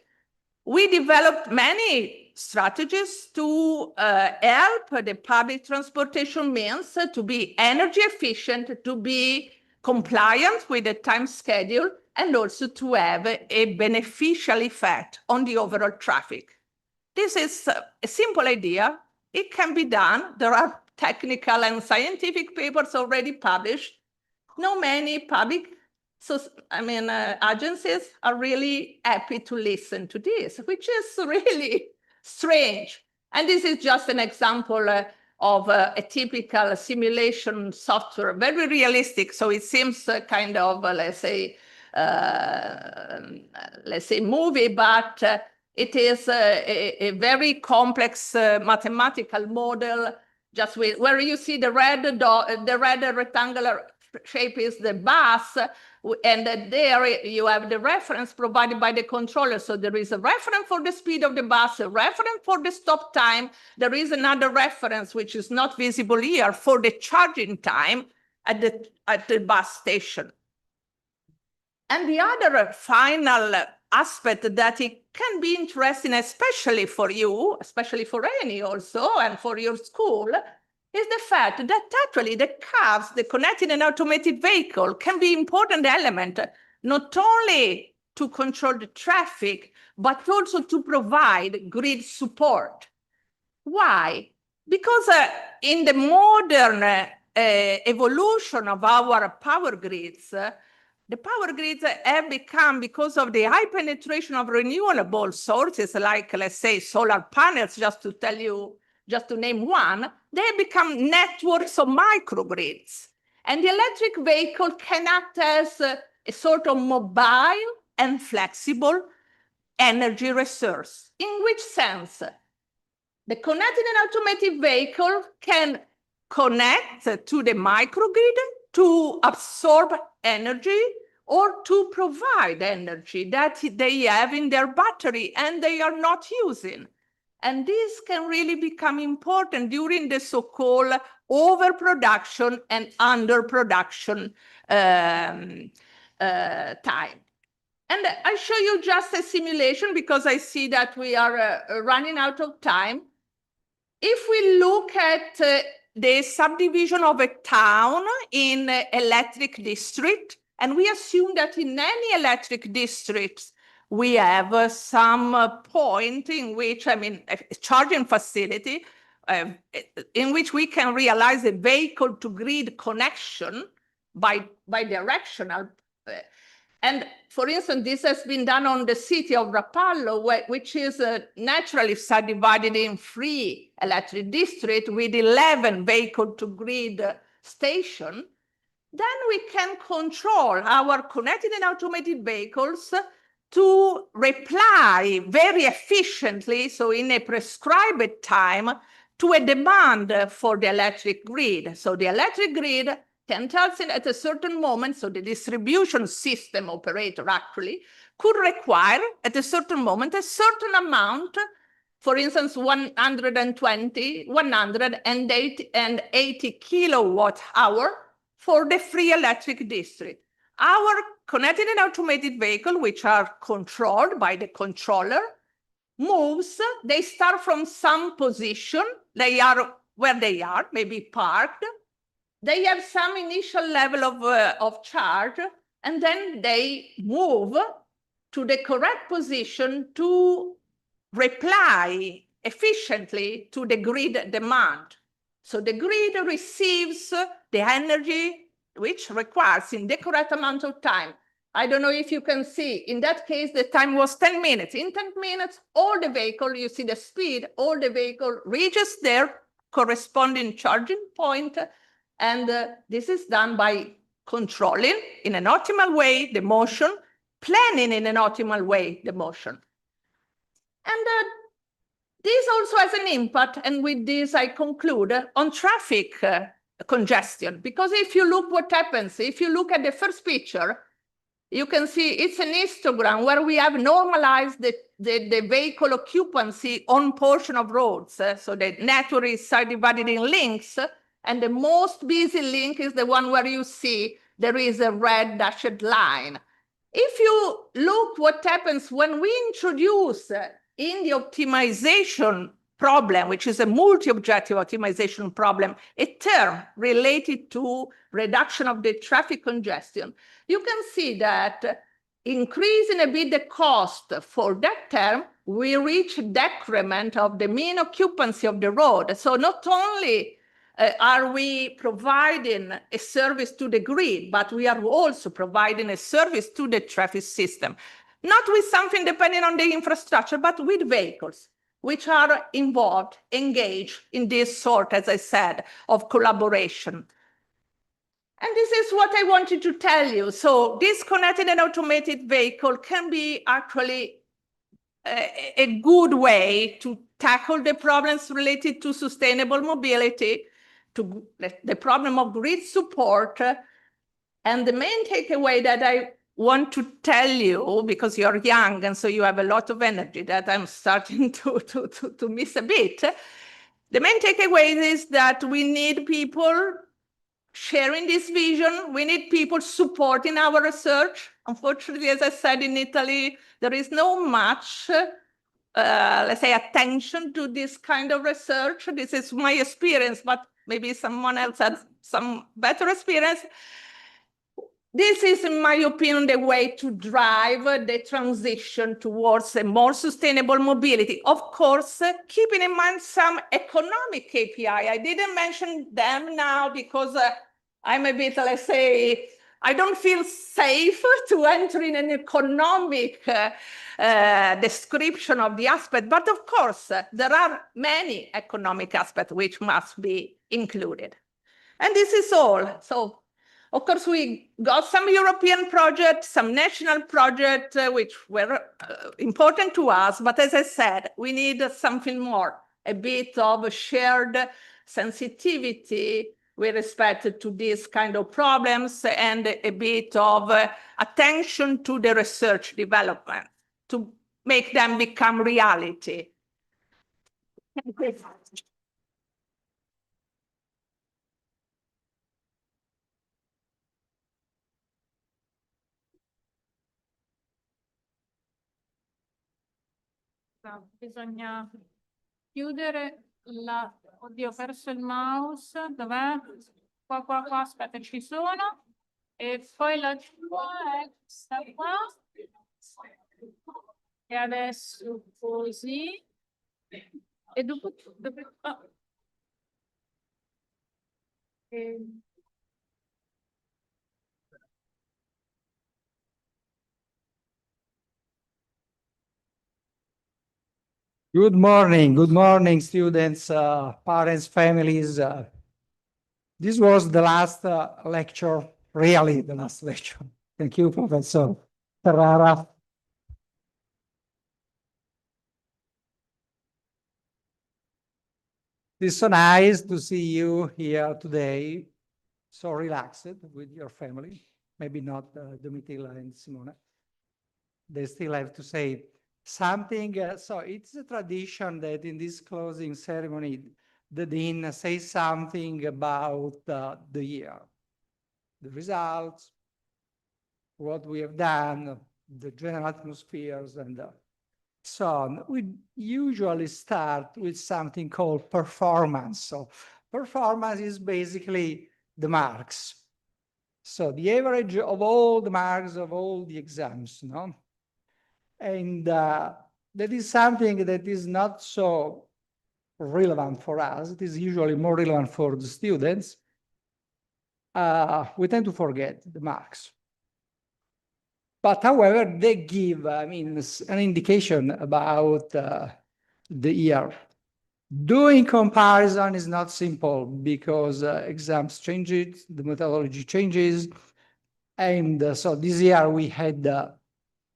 We developed many strategies to help the public transportation means to be energy efficient, to be compliant with the time schedule, and also to have a beneficial effect on the overall traffic. This is a simple idea. It can be done. There are technical and scientific papers already published. Not many public agencies are really happy to listen to this, which is really strange. And this is just an example of a typical simulation software, very realistic. So it seems kind of, let's say, movie, but it is a very complex mathematical model. Just with where you see the red rectangular shape is the bus, and there you have the reference provided by the controller. So there is a reference for the speed of the bus, a reference for the stop time. There is another reference which is not visible here for the charging time at the bus station. And the other final aspect that it can be interesting, especially for you, especially for Eni also, and for your school, is the fact that actually the cars, the connected and automated vehicle, can be an important element, not only to control the traffic, but also to provide grid support. Why? Because in the modern evolution of our power grids, the power grids have become, because of the high penetration of renewable sources, like, let's say, solar panels, just to name one, they have become networks of microgrids. And the electric vehicle can act as a sort of mobile and flexible energy resource. In which sense? The connected and automated vehicle can connect to the microgrid to absorb energy or to provide energy that they have in their battery and they are not using. And this can really become important during the so-called overproduction and underproduction time. And I show you just a simulation because I see that we are running out of time. If we look at the subdivision of a town in electric district, and we assume that in any electric districts, we have some point in which, I mean, a charging facility in which we can realize a vehicle to grid connection by directional. And for instance, this has been done on the city of Rapallo, which is naturally subdivided in 3 electric districts with 11 vehicle to grid stations. Then we can control our connected and automated vehicles to reply very efficiently, so in a prescribed time, to a demand for the electric grid. So the electric grid can tell us at a certain moment, so the distribution system operator actually could require at a certain moment a certain amount, for instance, 180 kilowatt hour for the free electric district. Our connected and automated vehicle, which are controlled by the controller, moves, they start from some position, they are where they are, maybe parked, they have some initial level of charge, and then they move to the correct position to reply efficiently to the grid demand. So the grid receives the energy which requires in the correct amount of time. I don't know if you can see, in that case, the time was 10 minutes. In 10 minutes, all the vehicle, you see the speed, all the vehicle reaches their corresponding charging point. And this is done by controlling in an optimal way the motion, planning in an optimal way the motion. And this also has an impact, and with this I conclude, on traffic congestion. Because if you look what happens, if you look at the first picture, you can see it's an histogram where we have normalized the vehicle occupancy on portion of roads. So the network is subdivided in links, and the most busy link is the one where you see there is a red dashed line. If you look what happens when we introduce in the optimization problem, which is a multi-objective optimization problem, a term related to reduction of the traffic congestion, you can see that increasing a bit the cost for that term, we reach decrement of the mean occupancy of the road. So not only are we providing a service to the grid, but we are also providing a service to the traffic system. Not with something depending on the infrastructure, but with vehicles which are involved, engaged in this sort, as I said, of collaboration. And this is what I wanted to tell you. So this connected and automated vehicle can be actually a good way to tackle the problems related to sustainable mobility, to the problem of grid support. And the main takeaway that I want to tell you, because you're young and so you have a lot of energy that I'm starting to miss a bit, the main takeaway is that we need people sharing this vision. We need people supporting our research. Unfortunately, as I said, in Italy, there is no much, let's say, attention to this kind of research. This is my experience, but maybe someone else has some better experience. This is, in my opinion, the way to drive the transition towards a more sustainable mobility. Of course, keeping in mind some economic KPI. I didn't mention them now because I'm a bit, let's say, I don't feel safe to enter in an economic description of the aspect. But of course, there are many economic aspects which must be included. And this is all. So, of course, we got some European projects, some national projects, which were important to us. But as I said, we need something more, a bit of a shared sensitivity with respect to these kind of problems and a bit of attention to the research development to make them become reality. Bisogna chiudere la... Oddio, ho perso il mouse. Dov'è? Qua, aspetta, ci sono. E poi la tua è questa qua. E adesso così. E dopo... oh. Good morning, students, parents, families. This was the last lecture, really the last lecture. Thank you, Professor Ferrara. It's so nice to see you here today, so relaxed with your family. Maybe not Domitilla and Simona. They still have to say something. So it's a tradition that in this closing ceremony, the dean says something about the year, the results, what we have done, the general atmospheres, and so on. We usually start with something called performance. So performance is basically the marks. So the average of all the marks of all the exams, no? And that is something that is not so relevant for us. It is usually more relevant for the students. We tend to forget the marks. But however, they give, an indication about the year. Doing comparison is not simple because exams change, the methodology changes. And so this year we had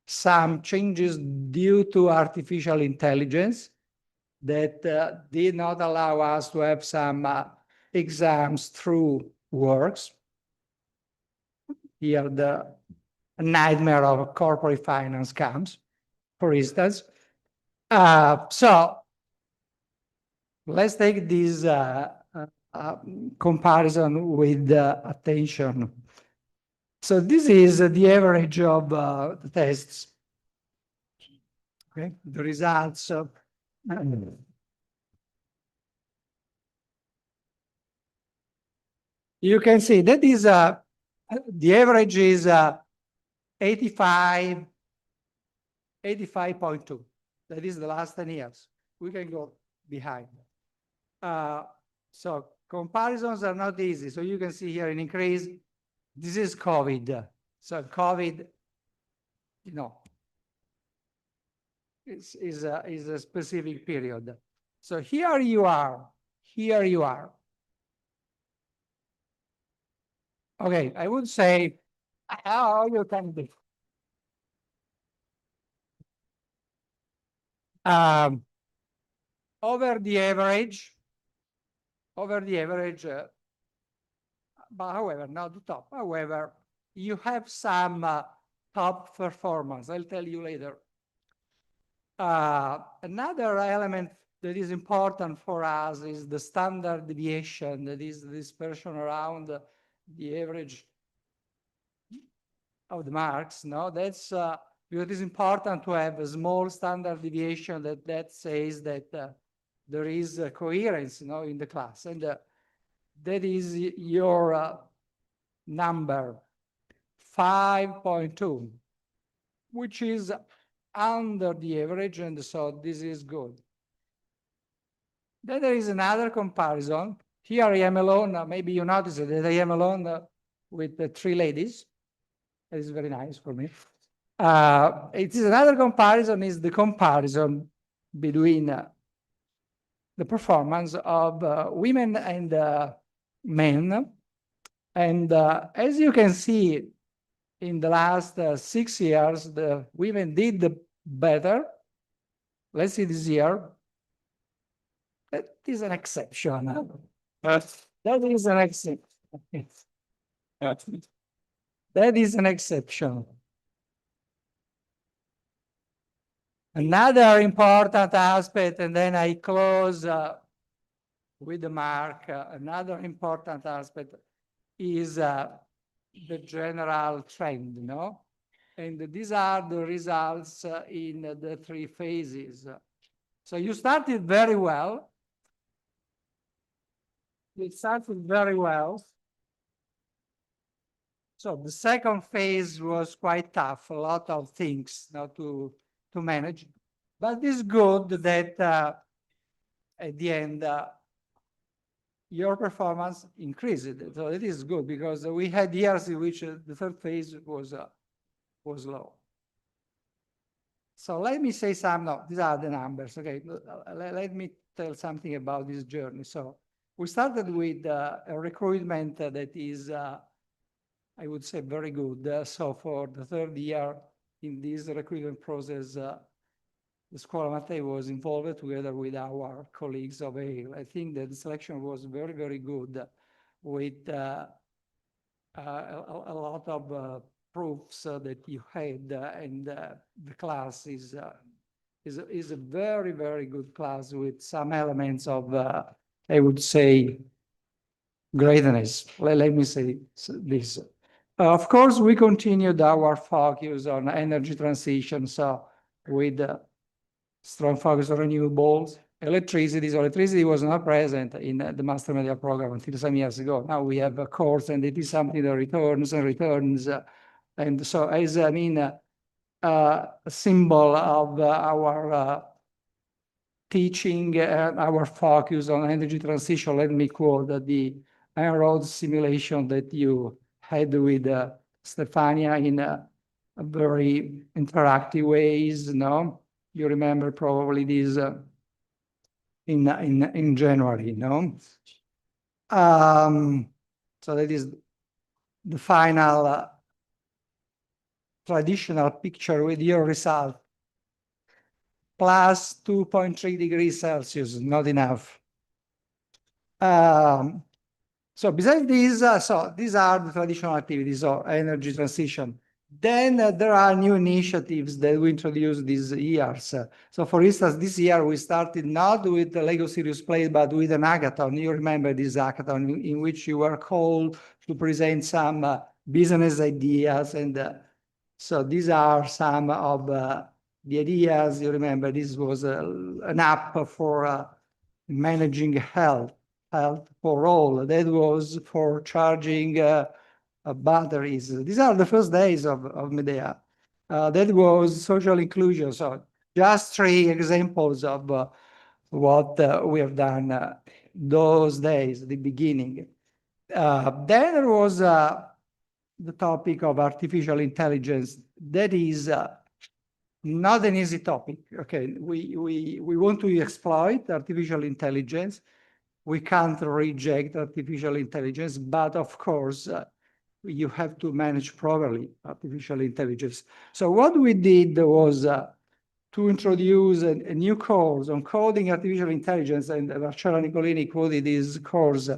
some changes due to artificial intelligence that did not allow us to have some exams through works. Here the nightmare of corporate finance comes, for instance. So let's take this comparison with attention. So this is the average of the tests. Okay, the results. You can see that is the average is 85.2. That is the last 10 years. We can go behind. So comparisons are not easy. So you can see here an increase. This is COVID. So COVID, is a specific period. So here you are. Here you are. Okay, I would say how you can be. Over the average, but however, not the top. However, you have some top performance. I'll tell you later. Another element that is important for us is the standard deviation, that is the dispersion around the average of the marks. No, that's because it is important to have a small standard deviation that says that there is a coherence, in the class, and that is your number. 5.2, which is under the average, and so this is good. Then there is another comparison. Here I am alone. Maybe you notice that I am alone with the three ladies. That is very nice for me. It is another comparison, is the comparison between the performance of women and men. And as you can see, in the last 6 years, the women did better. Let's see this year. That is an exception. That is an exception. That is an exception. Another important aspect, and then I close with the mark. Another important aspect is the general trend, no? And these are the results in the 3 phases. So you started very well. You started very well. So the second phase was quite tough, a lot of things now to manage. But it's good that at the end, your performance increased. So it is good because we had years in which the third phase was low. So let me say these are the numbers. Okay, let me tell something about this journey. So we started with a recruitment that is, I would say, very good. So for the 3rd year in this recruitment process, the Scuola Mattei was involved together with our colleagues of AIL. I think that the selection was very, very good with a lot of proofs that you had, and the class is a very, very good class with some elements of, I would say, greatness. Let me say this. Of course, we continued our focus on energy transition, so with strong focus on renewables, electricity. So electricity was not present in the Master Media program until some years ago. Now we have a course, and it is something that returns and returns. And so as a symbol of our teaching and our focus on energy transition, let me quote the on-road simulation that you had with Stefania in a very interactive ways, no? You remember probably this in January, no? So that is the final traditional picture with your result. Plus 2.3 degrees Celsius, not enough. So besides these, so these are the traditional activities of energy transition. Then there are new initiatives that we introduced these years. So for instance, this year we started not with the Lego Serious Play, but with an hackathon. You remember this hackathon in which you were called to present some business ideas. And so these are some of the ideas. You remember this was an app for managing health for all. That was for charging batteries. These are the first days of MEDEA. That was social inclusion. So just 3 examples of what we have done those days, the beginning. Then there was the topic of artificial intelligence. That is not an easy topic. Okay, we want to exploit artificial intelligence. We can't reject artificial intelligence, but of course, you have to manage properly artificial intelligence. So what we did was to introduce a new course on coding artificial intelligence, and Marcella Nicolini quoted this course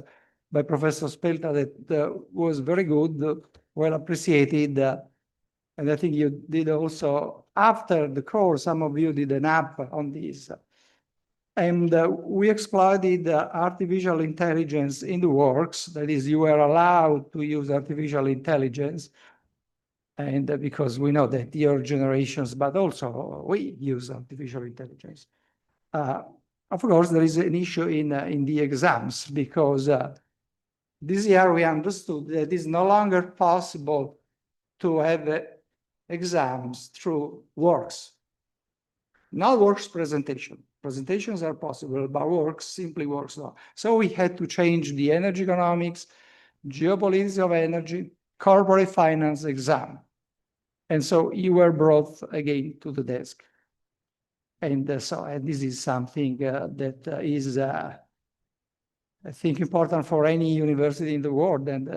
by Professor Spelta that was very good, well appreciated, and I think you did also after the course. Some of you did an app on this. And we exploited artificial intelligence in the works. That is, you were allowed to use artificial intelligence. And because we know that your generations, but also we use artificial intelligence. Of course, there is an issue in the exams, because this year we understood that it is no longer possible to have exams through works. Not works presentation. Presentations are possible, but works simply works not. So we had to change the energy economics, geopolitics of energy, corporate finance exam. And so you were brought again to the desk. And this is something that is, I think, important for any university in the world. And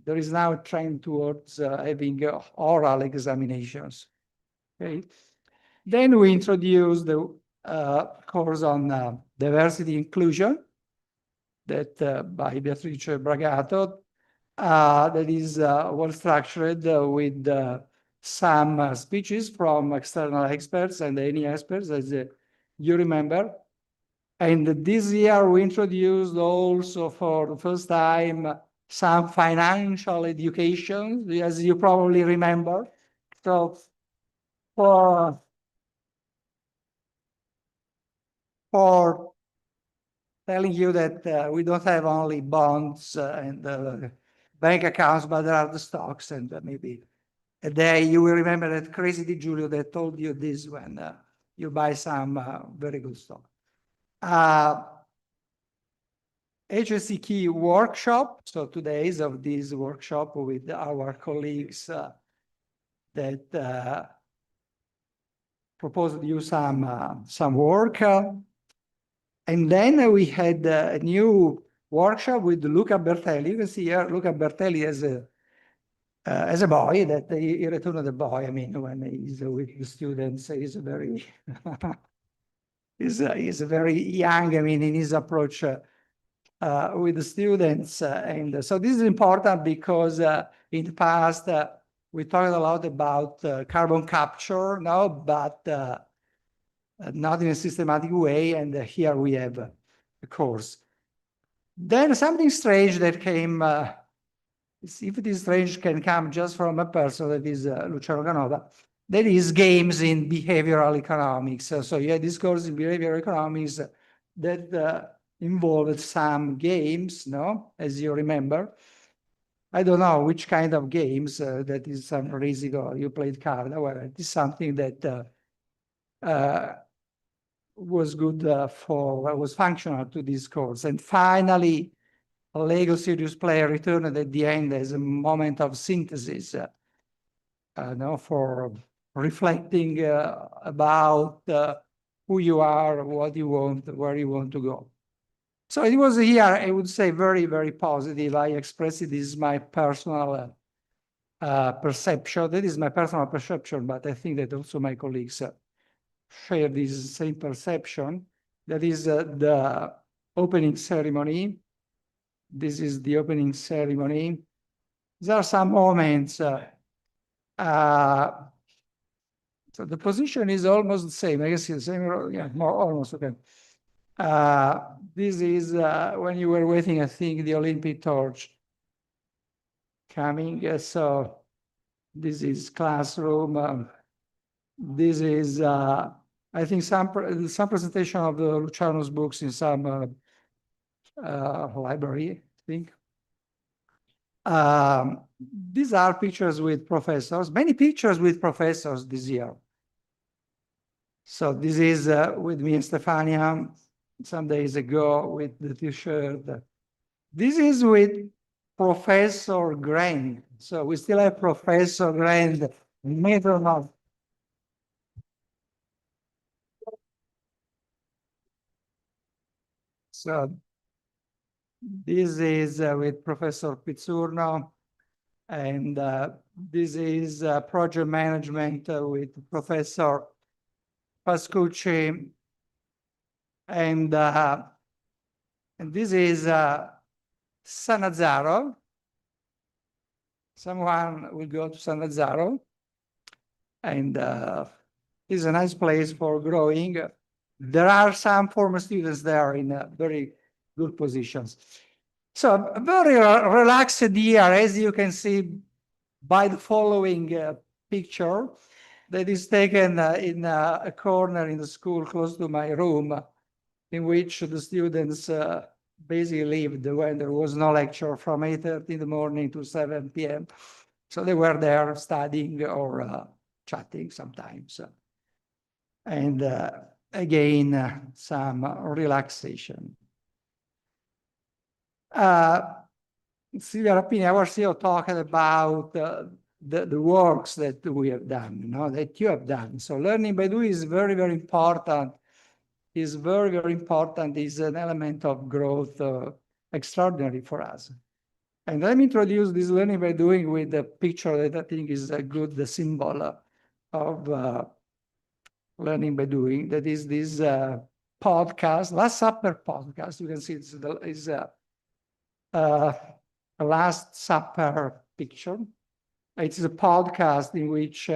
there is now a trend towards having oral examinations. Okay. Then we introduced the course on diversity inclusion that by Beatrice Bragato, that is well structured with some speeches from external experts and any experts, as you remember. And this year we introduced also for the first time some financial education, as you probably remember. So for telling you that we don't have only bonds and bank accounts, but there are the stocks, and maybe a day you will remember that crazy Di Giulio that told you this when you buy some very good stock. HSCK workshop. So 2 days of this workshop with our colleagues that proposed you some work. And then we had a new workshop with Luca Bertelli. You can see here Luca Bertelli as a boy, that he returned the boy. I mean, when he's with the students, he's a very he's very young. I mean, in his approach with the students, and so this is important because in the past we talked a lot about carbon capture now, but not in a systematic way. And here we have a course. Then something strange that came. If it is strange, can come just from a person that is Luciano Canova. That is games in behavioral economics. So you had this course in behavioral economics that involved some games, no? As you remember. I don't know which kind of games, that is some racing or you played card. However, it is something that was good was functional to this course. And finally, a Lego Serious Player returned at the end as a moment of synthesis, for reflecting about who you are, what you want, where you want to go. So it was here, I would say, very, very positive. I expressed it is my personal perception. That is my personal perception, but I think that also my colleagues share this same perception. That is the opening ceremony. This is the opening ceremony. There are some moments. So the position is almost the same. I guess it's the same, yeah, more almost okay. This is when you were waiting, I think, the Olympic torch coming. So this is classroom. This is, I think, some presentation of the Luciano's books in some library, I think. These are pictures with professors, many pictures with professors this year. So this is with me and Stefania some days ago with the t-shirt. This is with Professor Grand. So we still have Professor Grand, middle of. So this is with Professor Pizzurno, and this is project management with Professor Pascucci, and this is Sanazzaro. Someone will go to Sanazzaro, and it's a nice place for growing. There are some former students there in very good positions. So a very relaxed year, as you can see by the following picture that is taken in a corner in the school close to my room, in which the students basically lived when there was no lecture from 8:30 in the morning to 7 p.m. So they were there studying or chatting sometimes. And again, some relaxation. Silvia Rapini, our CEO, talked about the works that we have done, that you have done. So learning by doing is very, very important. Is very, very important. Is an element of growth extraordinary for us. And let me introduce this learning by doing with a picture that I think is a good symbol of learning by doing. That is this podcast, Last Supper podcast. You can see it's a Last Supper picture. It is a podcast in which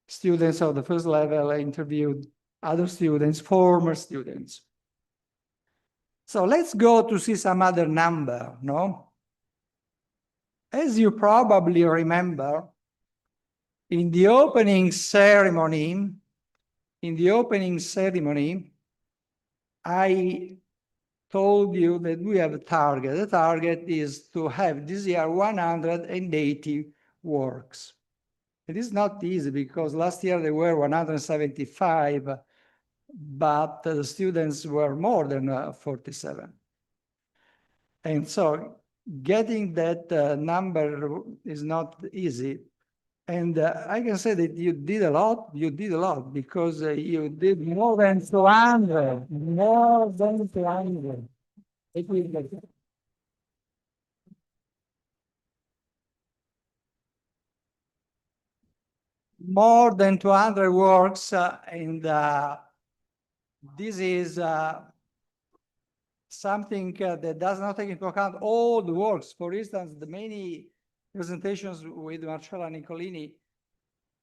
students of the first level interviewed other students, former students. So let's go to see some other number, no? As you probably remember, in the opening ceremony, I told you that we have a target. The target is to have this year 180 works. It is not easy because last year there were 175, but the students were more than 47. And so getting that number is not easy. And I can say that you did a lot because you did more than 200, more than 200. More than 200 works, and this is something that does not take into account all the works. For instance, the many presentations with Marcella Nicolini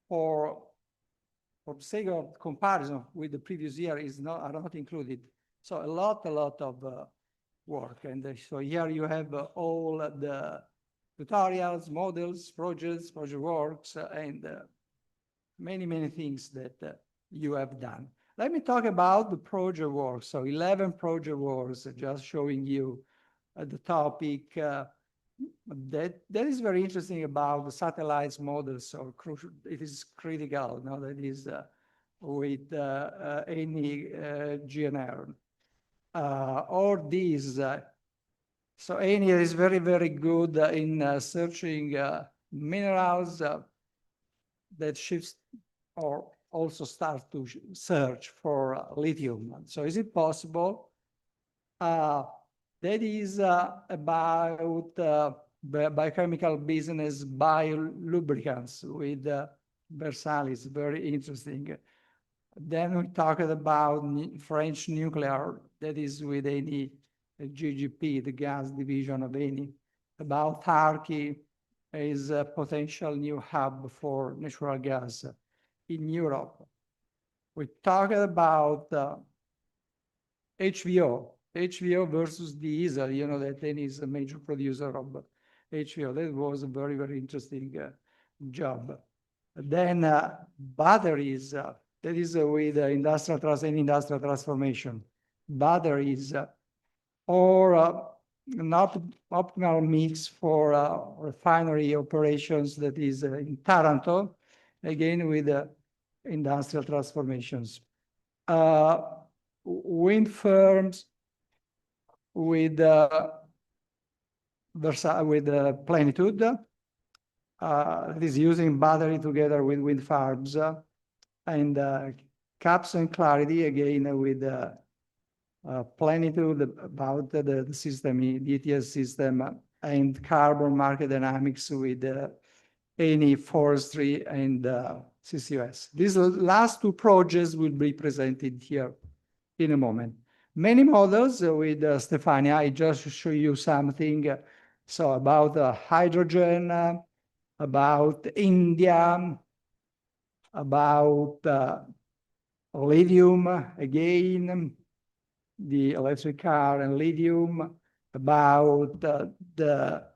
for the sake of comparison with the previous year are not included. So a lot of work. And so here you have all the tutorials, models, project works, and many things that you have done. Let me talk about the project work. So 11 project works, just showing you the topic that is very interesting about the satellites models. So it is critical, that is with any GNR. Or these, so Eni is very, very good in searching minerals that shifts or also start to search for lithium. So is it possible? That is about biochemical business, biolubricants with Versalis, very interesting. Then we talked about French nuclear, that is with Eni GGP, the gas division of Eni. About Turkey is a potential new hub for natural gas in Europe. We talked about HVO versus diesel, that Eni is a major producer of HVO. That was a very, very interesting job. Then batteries, that is with industrial transformation. Batteries or not optimal mix for refinery operations, that is in Taranto, again with industrial transformations. Wind farms with Plenitude, that is using battery together with wind farms, and Caps and Clarity, again with Plenitude about the system, the ETS system, and carbon market dynamics with Eni Forestry and CCUS. These last two projects will be presented here in a moment. Many models with Stefania. I just show you something. So about hydrogen, about India, about lithium, again, the electric car and lithium, about the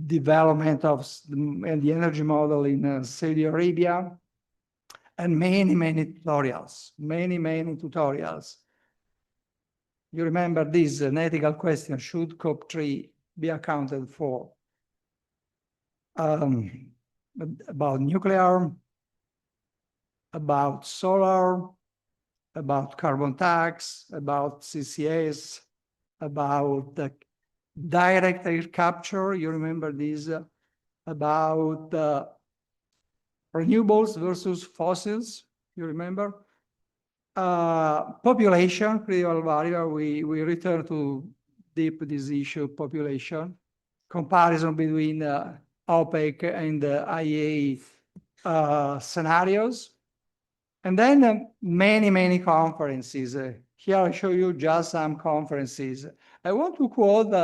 development of and the energy model in Saudi Arabia, and many tutorials, many tutorials. You remember this, an ethical question: should COP3 be accounted for? about nuclear, about solar, about carbon tax, about CCS, about direct air capture. You remember these? About renewables versus fossils. You remember? Population, critical variable. We return to deep this issue, population. Comparison between OPEC and IEA scenarios. And then many conferences. Here I show you just some conferences. I want to quote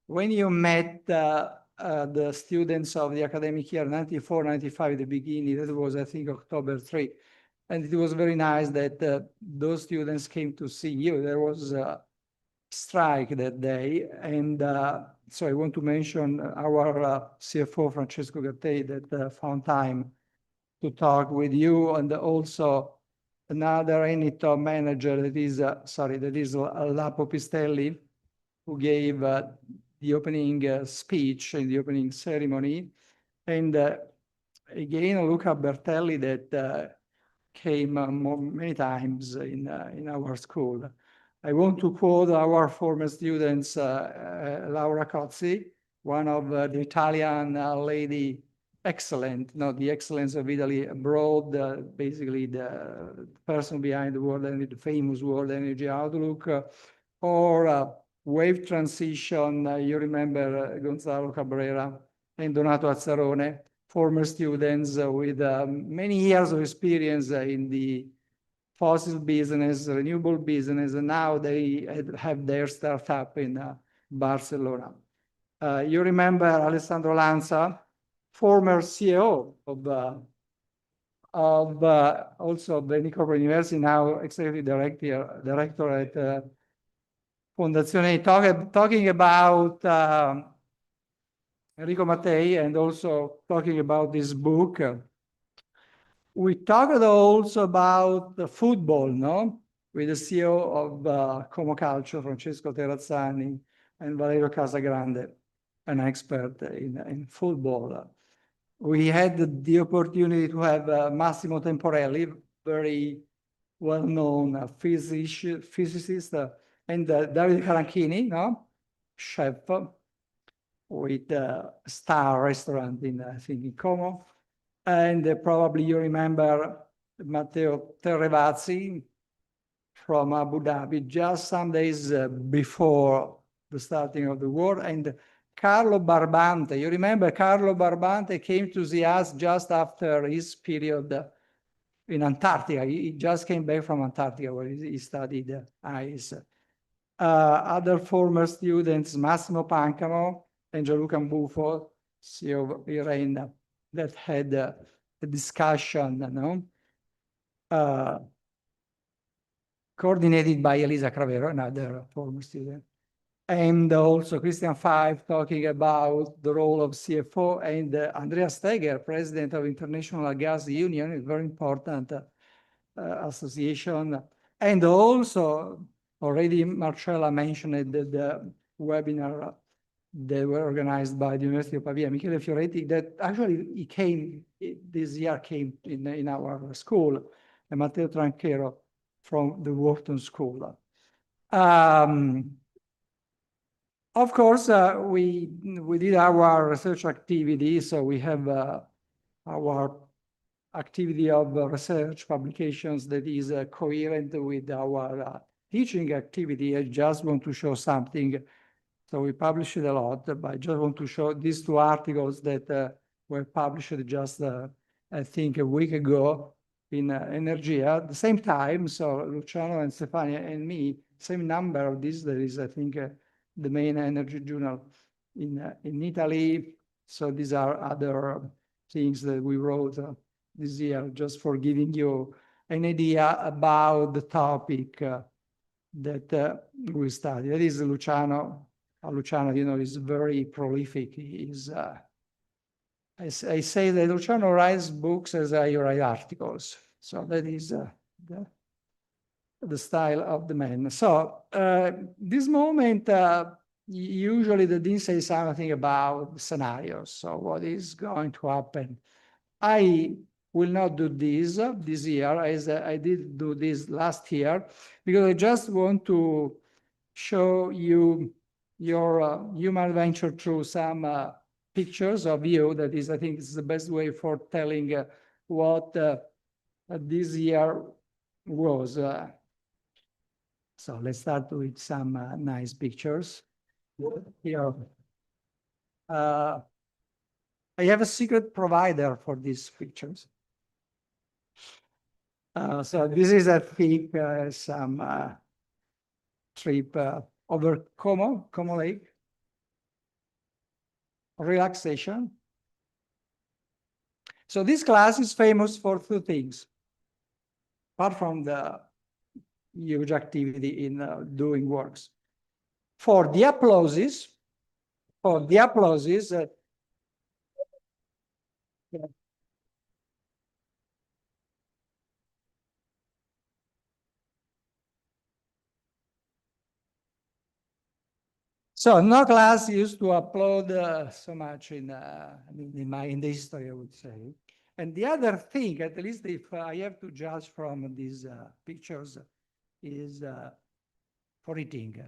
when you met the students of the academic year 94, 95, the beginning, that was, I think, October 3. And it was very nice that those students came to see you. There was a strike that day. And so I want to mention our CFO, Francesco Gattei, that found time to talk with you, and also another top manager that is, Lapo Pistelli, who gave the opening speech in the opening ceremony. And again, Luca Bertelli that came many times in our school. I want to quote our former students, Laura Cozzi, one of the Italian lady, excellent, the excellence of Italy abroad, basically the person behind the famous World Energy Outlook, or wave transition. You remember Gonzalo Cabrera and Donato Azzarone, former students with many years of experience in the fossil business, renewable business, and now they have their startup in Barcelona. You remember Alessandro Lanza, former CEO of also the Corporate University, now executive director at Fondazione, talking about Enrico Mattei, and also talking about this book. We talked also about the football, no? With the CEO of Como Calcio, Francesco Terrazzani, and Valerio Casagrande, an expert in football. We had the opportunity to have Massimo Temporelli, very well-known physicist, and Davide Caranchini, no? Chef, with a star restaurant in, I think, in Como. And probably you remember Matteo Terrevazzi from Abu Dhabi, just some days before the starting of the war. And Carlo Barbante, you remember Carlo Barbante came to see us just after his period in Antarctica. He just came back from Antarctica where he studied ice. Other former students, Massimo Pancamo and Gianluca Mbufo, CEO of Irene, that had a discussion, coordinated by Elisa Cravero, another former student. And also Christian Five talking about the role of CFO, and Andrea Steger, president of International Gas Union, a very important association. And also, already Marcella mentioned the webinar that were organized by the University of Pavia, Michele Fioretti, that actually he came, this year came in our school, and Matteo Tranchero from the Wharton School. Of course, we did our research activity, so we have our activity of research publications that is coherent with our teaching activity. I just want to show something. So we published a lot, but I just want to show these two articles that were published just, I think, a week ago in Energia. At the same time, so Luciano and Stefania and me, same number of these. There is, I think, the main energy journal in Italy. So these are other things that we wrote this year, just for giving you an idea about the topic that we study. That is Luciano. Luciano, is very prolific. He is, I say that Luciano writes books as I write articles. So that is the style of the man. So this moment, usually the dean says something about scenarios, so what is going to happen. I will not do this year, as I did do this last year, because I just want to show you your human adventure through some pictures of you. That is, I think, is the best way for telling what this year was. So let's start with some nice pictures. Here, I have a secret provider for these pictures. So this is, I think, some trip over Como Lake. Relaxation. So this class is famous for two things, apart from the huge activity in doing works. For the applauses, so no class used to applaud so much in the history, I would say. And the other thing, at least if I have to judge from these pictures, is for eating.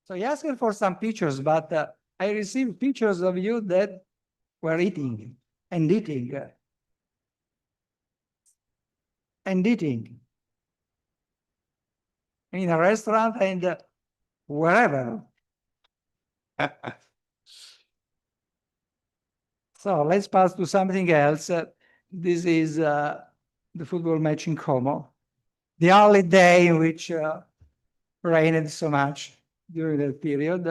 So I asked for some pictures, but I received pictures of you that were eating and eating and eating in a restaurant and wherever. So let's pass to something else. This is the football match in Como, the only day in which rained so much during that period.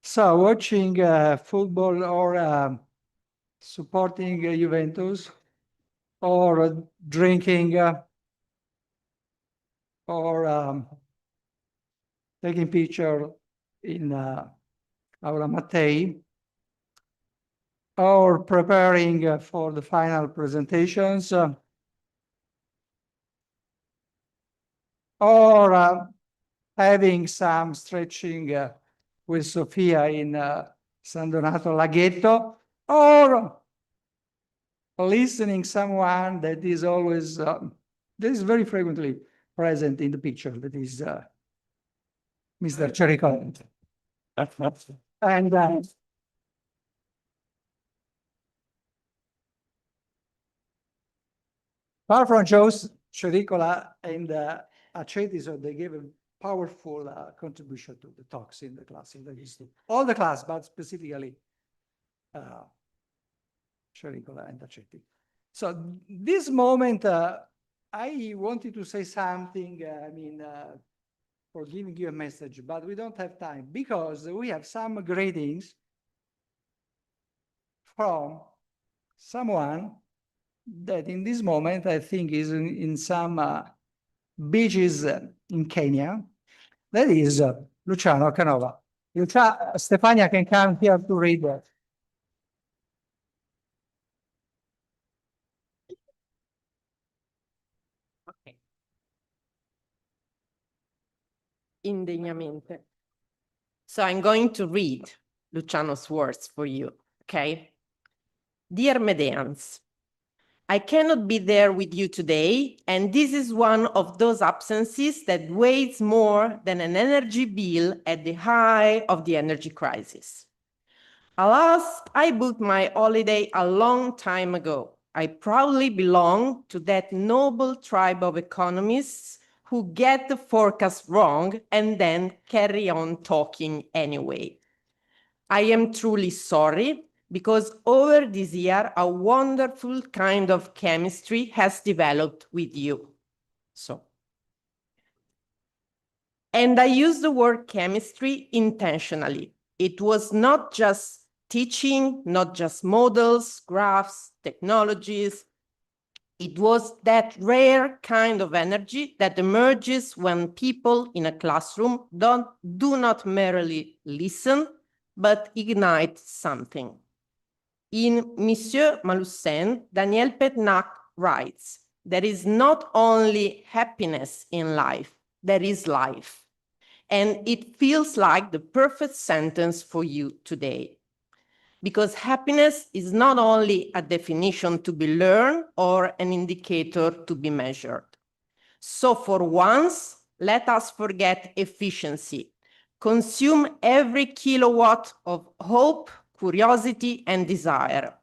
So watching football or supporting Juventus or drinking or taking picture in Aula Mattei, or preparing for the final presentations, or having some stretching with Sofia in San Donato Laghetto, or listening someone that is always, that is very frequently present in the picture, that is Mr. Cherico. And apart from Joe's, Chericola and Aceti, so they gave a powerful contribution to the talks in the class, in the history. All the class, but specifically Chericola and Aceti. So this moment, I wanted to say something, for giving you a message, but we don't have time because we have some greetings from someone that in this moment I think is in some beaches in Kenya. That is Luciano Canova. Stefania can come here to read that. Okay. Indegnamente. So I'm going to read Luciano's words for you, okay? Dear Medeans, I cannot be there with you today, and this is one of those absences that weighs more than an energy bill at the height of the energy crisis. Alas, I booked my holiday a long time ago. I proudly belong to that noble tribe of economists who get the forecast wrong and then carry on talking anyway. I am truly sorry, because over this year, a wonderful kind of chemistry has developed with you. And I use the word chemistry intentionally. It was not just teaching, not just models, graphs, technologies. It was that rare kind of energy that emerges when people in a classroom do not merely listen, but ignite something. In Monsieur Malussen, Daniel Pétnac writes, there is not only happiness in life, that is life. And it feels like the perfect sentence for you today. Because happiness is not only a definition to be learned or an indicator to be measured. So for once, let us forget efficiency. Consume every kilowatt of hope, curiosity, and desire.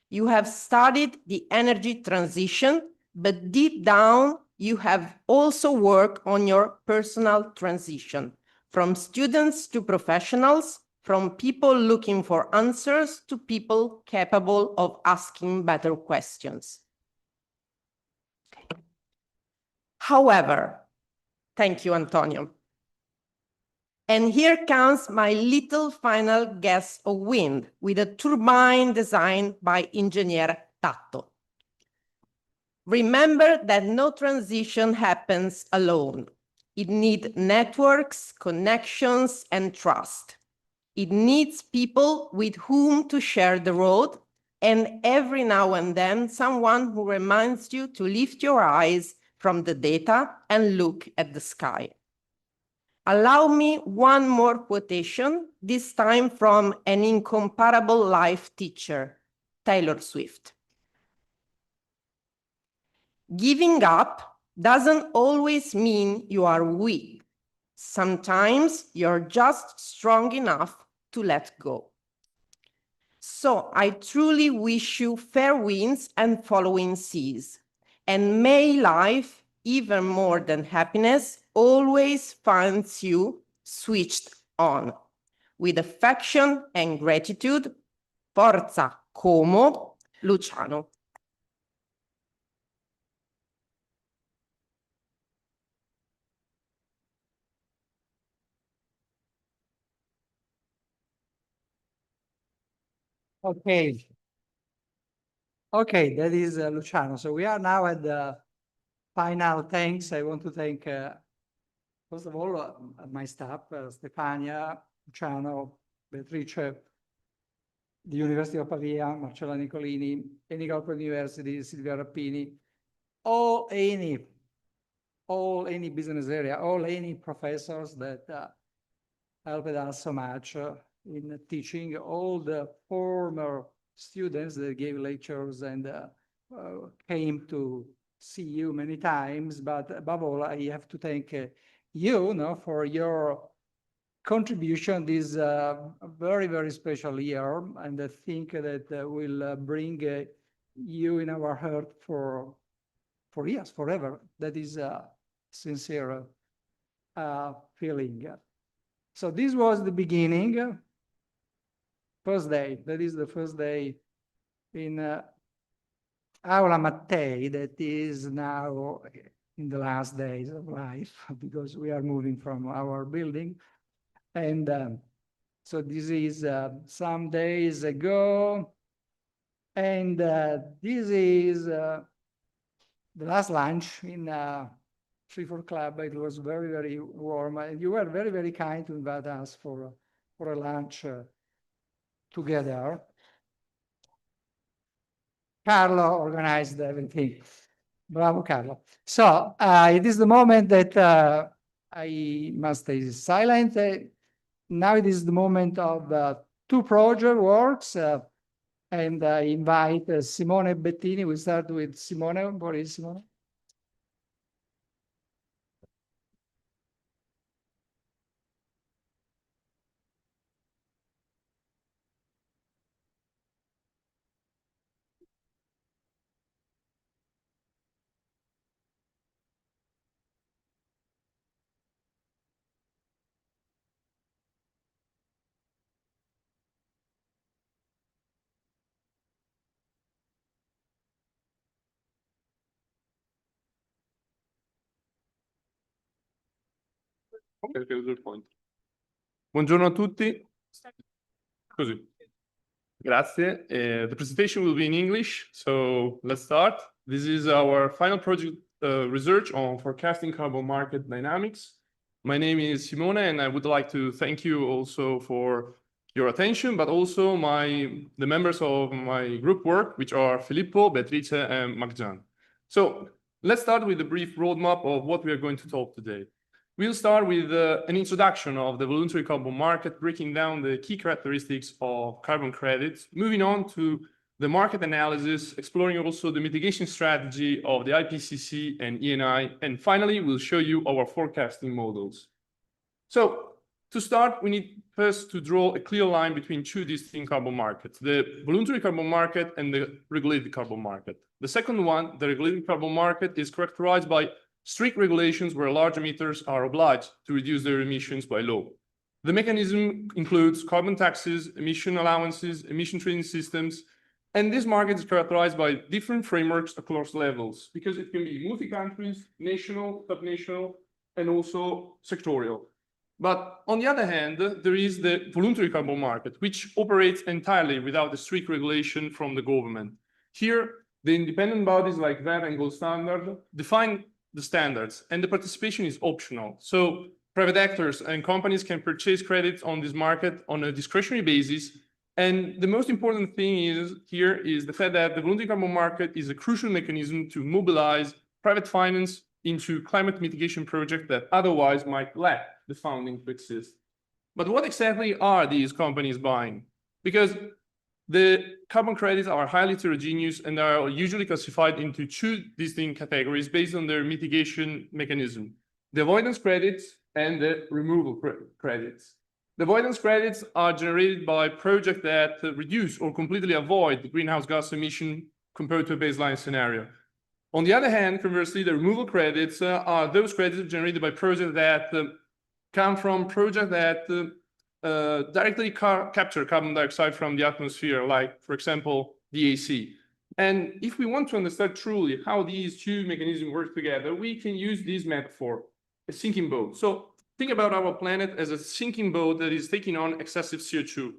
You have studied the energy transition, but deep down, you have also worked on your personal transition, from students to professionals, from people looking for answers to people capable of asking better questions. However, thank you, Antonio. And here comes my little final guess of wind with a turbine designed by engineer Tatto. Remember that no transition happens alone. It needs networks, connections, and trust. It needs people with whom to share the road, and every now and then someone who reminds you to lift your eyes from the data and look at the sky. Allow me one more quotation, this time from an incomparable life teacher, Taylor Swift. Giving up doesn't always mean you are weak. Sometimes you're just strong enough to let go. So I truly wish you fair winds and following seas. And may life, even more than happiness, always finds you switched on. With affection and gratitude, Forza Como, Luciano. Okay. Okay, that is Luciano. So we are now at the final thanks. I want to thank, first of all, my staff, Stefania, Luciano, Beatrice, the University of Pavia, Marcella Nicolini, Eni Corporate University, Silvia Rappini, all any business area, all any professors that helped us so much in teaching, all the former students that gave lectures and came to see you many times. But above all, I have to thank you, for your contribution this very, very special year. And I think that will bring you in our heart for years, forever. That is a sincere feeling. So this was the beginning. First day, that is the first day in Aula Mattei, that is now in the last days of life, because we are moving from our building. And so this is some days ago. And this is the last lunch in 3-4 Club. It was very, very warm. And you were very, very kind to invite us for a lunch together. Carlo organized everything. Bravo, Carlo. So it is the moment that I must stay silent. Now it is the moment of 2 project works. And I invite Simone Bettini. We start with Simone. What is Simone? Okay, good point. Buongiorno a tutti. Così. Grazie. The presentation will be in English, so let's start. This is our final project research on forecasting carbon market dynamics. My name is Simone, and I would like to thank you also for your attention, but also the members of my group work, which are Filippo, Beatrice, and Magjan. So let's start with a brief roadmap of what we are going to talk today. We'll start with an introduction of the voluntary carbon market, breaking down the key characteristics of carbon credits, moving on to the market analysis, exploring also the mitigation strategy of the IPCC and ENI, and finally, we'll show you our forecasting models. So to start, we need first to draw a clear line between two distinct carbon markets, the voluntary carbon market and the regulated carbon market. The second one, the regulated carbon market, is characterized by strict regulations where large emitters are obliged to reduce their emissions by law. The mechanism includes carbon taxes, emission allowances, emission trading systems, and this market is characterized by different frameworks across levels, because it can be multi-countries, national, subnational, and also sectorial. But on the other hand, there is the voluntary carbon market, which operates entirely without a strict regulation from the government. Here, the independent bodies like VAT and Gold Standard define the standards, and the participation is optional. So private actors and companies can purchase credits on this market on a discretionary basis. And the most important thing here is the fact that the voluntary carbon market is a crucial mechanism to mobilize private finance into climate mitigation projects that otherwise might lack the funding to exist. But what exactly are these companies buying? Because the carbon credits are highly heterogeneous and are usually classified into two distinct categories based on their mitigation mechanism: the avoidance credits and the removal credits. The avoidance credits are generated by projects that reduce or completely avoid the greenhouse gas emission compared to a baseline scenario. On the other hand, conversely, the removal credits are those credits generated by projects that come from projects that directly capture carbon dioxide from the atmosphere, like, for example, the AC. And if we want to understand truly how these two mechanisms work together, we can use this metaphor, a sinking boat. So think about our planet as a sinking boat that is taking on excessive CO2.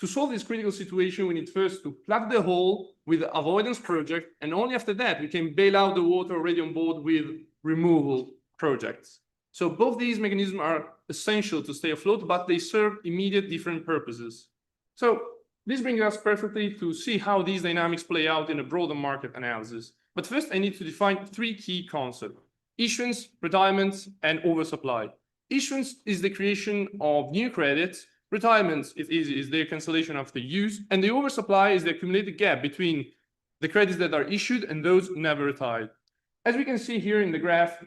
To solve this critical situation, we need first to plug the hole with the avoidance project, and only after that, we can bail out the water already on board with removal projects. So both these mechanisms are essential to stay afloat, but they serve immediate different purposes. So this brings us perfectly to see how these dynamics play out in a broader market analysis. But first, I need to define three key concepts: issuance, retirement, and oversupply. Issuance is the creation of new credits. Retirement is their cancellation after use, and the oversupply is the accumulated gap between the credits that are issued and those never retired. As we can see here in the graph,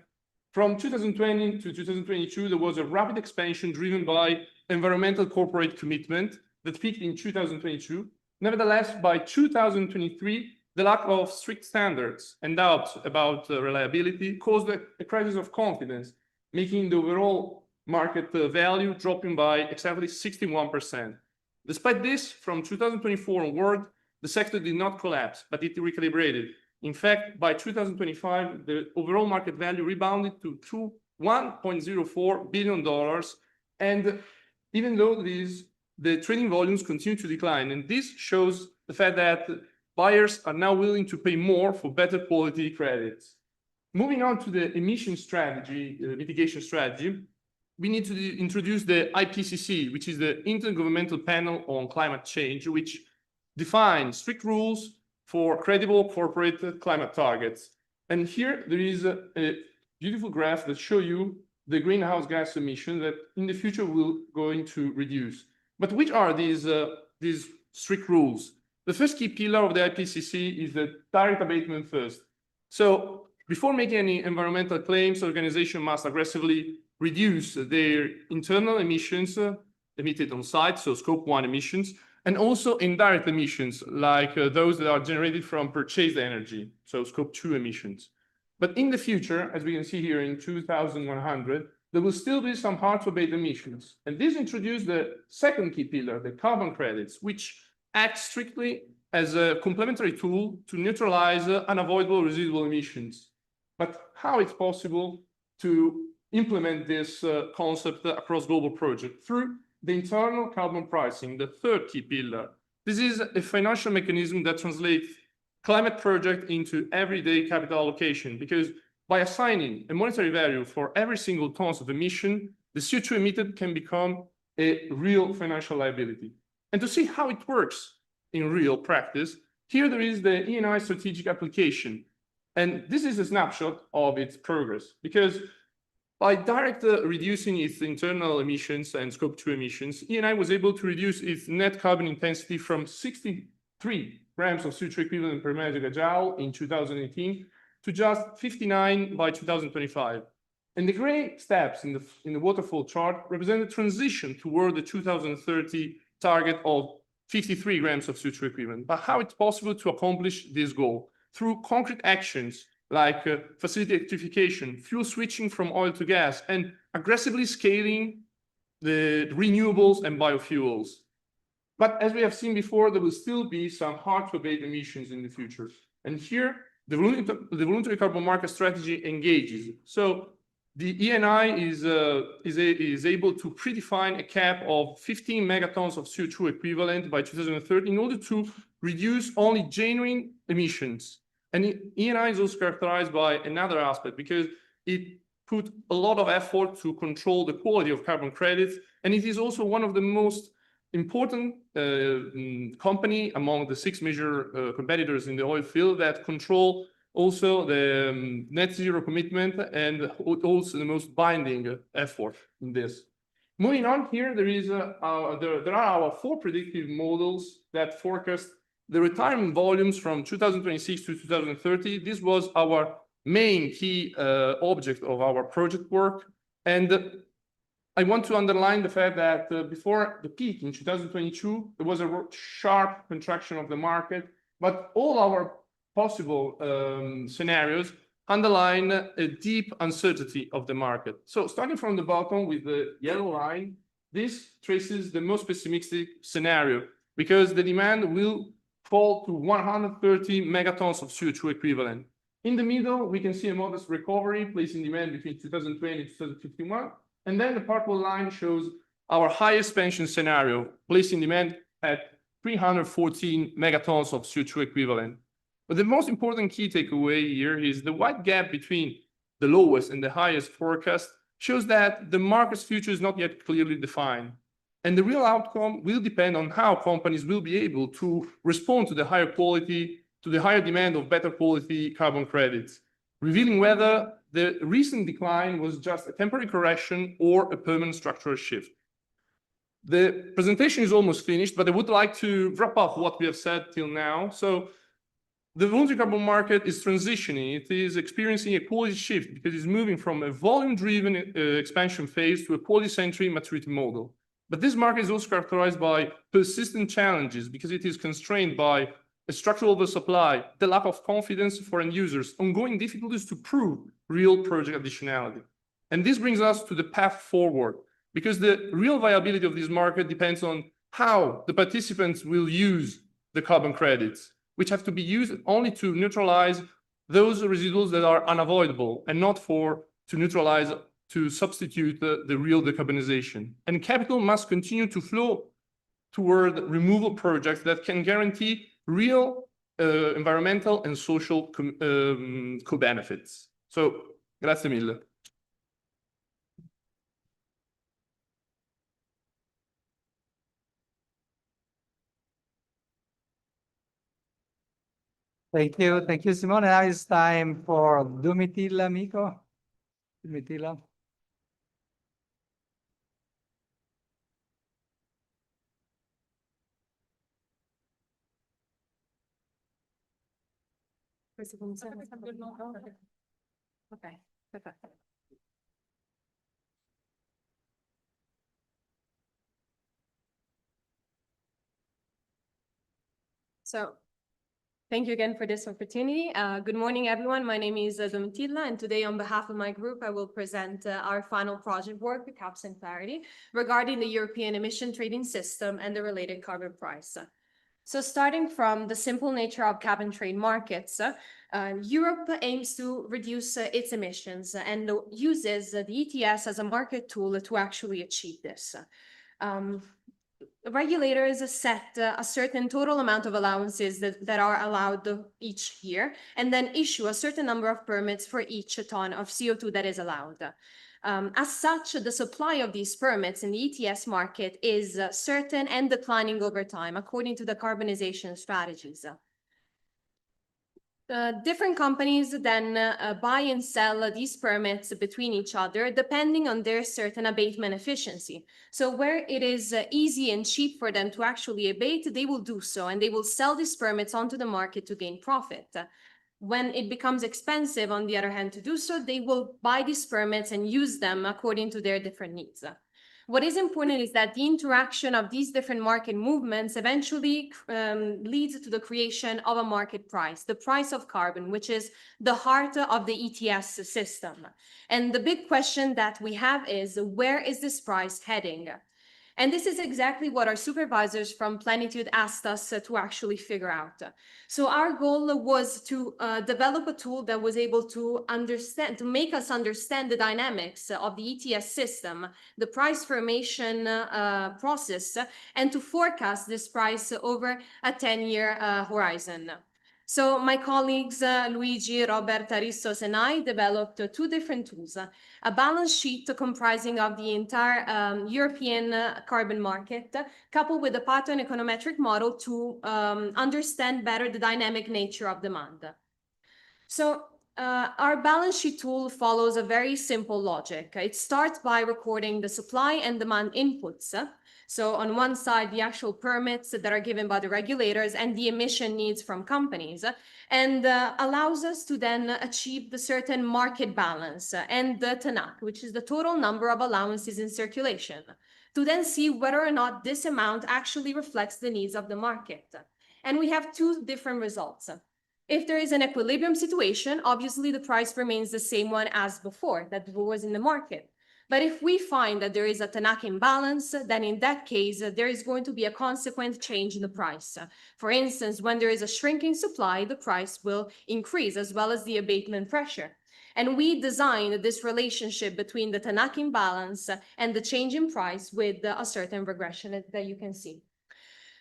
from 2020 to 2022, there was a rapid expansion driven by environmental corporate commitment that peaked in 2022. Nevertheless, by 2023, the lack of strict standards and doubts about reliability caused a crisis of confidence, making the overall market value dropping by exactly 61%. Despite this, from 2024 onward, the sector did not collapse, but it recalibrated. In fact, by 2025, the overall market value rebounded to $1.04 billion. And even though the trading volumes continue to decline, and this shows the fact that buyers are now willing to pay more for better quality credits. Moving on to the emission strategy, mitigation strategy, we need to introduce the IPCC, which is the Intergovernmental Panel on Climate Change, which defines strict rules for credible corporate climate targets. And here there is a beautiful graph that shows you the greenhouse gas emission that in the future we're going to reduce. But which are these strict rules? The first key pillar of the IPCC is the direct abatement first. So before making any environmental claims, organizations must aggressively reduce their internal emissions emitted on site, so Scope 1 emissions, and also indirect emissions, like those that are generated from purchased energy, so Scope 2 emissions. But in the future, as we can see here in 2100, there will still be some hard-to-abate emissions. And this introduced the second key pillar, the carbon credits, which act strictly as a complementary tool to neutralize unavoidable residual emissions. But how it's possible to implement this concept across global projects? Through the internal carbon pricing, the third key pillar. This is a financial mechanism that translates climate project into everyday capital allocation, because by assigning a monetary value for every single tons of emission, the CO2 emitted can become a real financial liability. And to see how it works in real practice, here there is the ENI strategic application. And this is a snapshot of its progress, because By reducing its internal emissions and scope 2 emissions, Eni was able to reduce its net carbon intensity from 63 grams of CO2 equivalent per megajoule in 2018 to just 59 by 2025. And the gray steps in the waterfall chart represent the transition toward the 2030 target of 53 grams of CO2 equivalent. But how it's possible to accomplish this goal? Through concrete actions like facility electrification, fuel switching from oil to gas, and aggressively scaling the renewables and biofuels. But as we have seen before, there will still be some hard-to-abate emissions in the future. And here, the voluntary carbon market strategy engages. So the ENI is able to predefine a cap of 15 megatons of CO2 equivalent by 2030 in order to reduce only genuine emissions. And ENI is also characterized by another aspect because it put a lot of effort to control the quality of carbon credits. And it is also one of the most important company among the 6 major competitors in the oil field that control also the net zero commitment and also the most binding effort in this. Moving on here, there are our 4 predictive models that forecast the retirement volumes from 2026 to 2030. This was our main key object of our project work. And I want to underline the fact that before the peak in 2022, there was a sharp contraction of the market, but all our possible scenarios underline a deep uncertainty of the market. So starting from the bottom with the yellow line, this traces the most pessimistic scenario because the demand will fall to 130 megatons of CO2 equivalent. In the middle, we can see a modest recovery placing demand between 2020 and 2051. And then the purple line shows our high expansion scenario, placing demand at 314 megatons of CO2 equivalent. But the most important key takeaway here is the wide gap between the lowest and the highest forecast shows that the market's future is not yet clearly defined. And the real outcome will depend on how companies will be able to respond to the higher quality, to the higher demand of better quality carbon credits, revealing whether the recent decline was just a temporary correction or a permanent structural shift. The presentation is almost finished, but I would like to wrap up what we have said till now. So the voluntary carbon market is transitioning. It is experiencing a quality shift because it's moving from a volume-driven expansion phase to a quality-centric maturity model. But this market is also characterized by persistent challenges because it is constrained by a structural oversupply, the lack of confidence for end users, ongoing difficulties to prove real project additionality. And this brings us to the path forward because the real viability of this market depends on how the participants will use the carbon credits, which have to be used only to neutralize those residuals that are unavoidable and not to substitute the real decarbonization. And capital must continue to flow toward removal projects that can guarantee real environmental and social co-benefits. So, grazie mille. Thank you, Simone. Now it's time for Domitilla Amico. Domitilla. Okay, perfect. So, thank you again for this opportunity. Good morning, everyone. My name is Domitilla, and today on behalf of my group, I will present our final project work with Caps and Clarity regarding the European emission trading system and the related carbon price. So starting from the simple nature of cap and trade markets, Europe aims to reduce its emissions and uses the ETS as a market tool to actually achieve this. Regulators set a certain total amount of allowances that are allowed each year, and then issue a certain number of permits for each ton of CO2 that is allowed. As such, the supply of these permits in the ETS market is certain and declining over time, according to the carbonization strategies. different companies then buy and sell these permits between each other, depending on their certain abatement efficiency. So where it is easy and cheap for them to actually abate, they will do so, and they will sell these permits onto the market to gain profit. When it becomes expensive, on the other hand, to do so, they will buy these permits and use them according to their different needs. What is important is that the interaction of these different market movements eventually leads to the creation of a market price, the price of carbon, which is the heart of the ETS system. And the big question that we have is, where is this price heading? And this is exactly what our supervisors from Plenitude asked us to actually figure out. So our goal was to develop a tool that was able to make us understand the dynamics of the ETS system, the price formation process, and to forecast this price over a 10-year horizon. So my colleagues, Luigi, Robert, Aristos, and I developed two different tools, a balance sheet comprising of the entire European carbon market, coupled with a pattern econometric model to understand better the dynamic nature of demand. So our balance sheet tool follows a very simple logic. It starts by recording the supply and demand inputs. So on one side, the actual permits that are given by the regulators and the emission needs from companies, and allows us to then achieve the certain market balance and the TANAC, which is the total number of allowances in circulation, to then see whether or not this amount actually reflects the needs of the market. And we have two different results. If there is an equilibrium situation, obviously the price remains the same one as before that was in the market. But if we find that there is a TANAC imbalance, then in that case, there is going to be a consequent change in the price. For instance, when there is a shrinking supply, the price will increase, as well as the abatement pressure. And we designed this relationship between the TANAC imbalance and the change in price with a certain regression that you can see.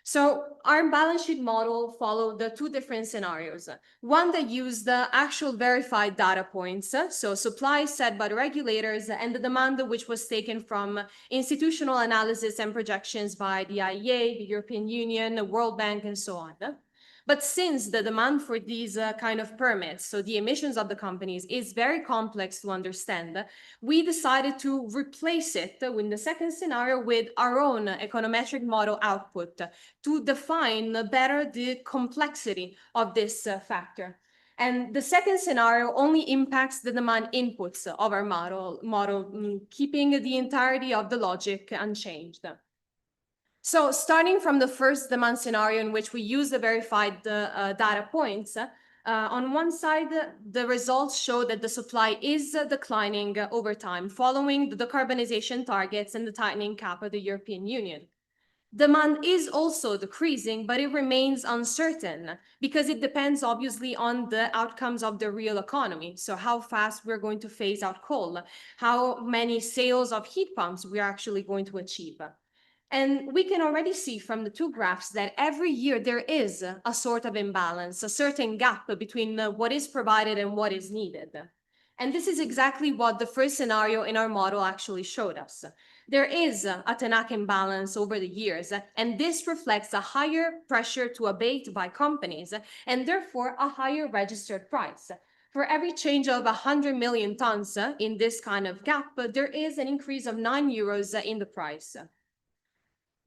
So our balance sheet model followed the two different scenarios. One that used the actual verified data points, so supply set by the regulators, and the demand which was taken from institutional analysis and projections by the IEA, the European Union, the World Bank, and so on. But since the demand for these kind of permits, so the emissions of the companies, is very complex to understand, we decided to replace it in the second scenario with our own econometric model output to define better the complexity of this factor. And the second scenario only impacts the demand inputs of our model, keeping the entirety of the logic unchanged. So starting from the first demand scenario in which we use the verified data points, on one side, the results show that the supply is declining over time, following the decarbonization targets and the tightening cap of the European Union. Demand is also decreasing, but it remains uncertain because it depends obviously on the outcomes of the real economy. So how fast we're going to phase out coal, how many sales of heat pumps we're actually going to achieve. And we can already see from the two graphs that every year there is a sort of imbalance, a certain gap between what is provided and what is needed. And this is exactly what the first scenario in our model actually showed us. There is a TANAC imbalance over the years, and this reflects a higher pressure to abate by companies, and therefore a higher registered price. For every change of 100 million tons in this kind of gap, there is an increase of €9 in the price.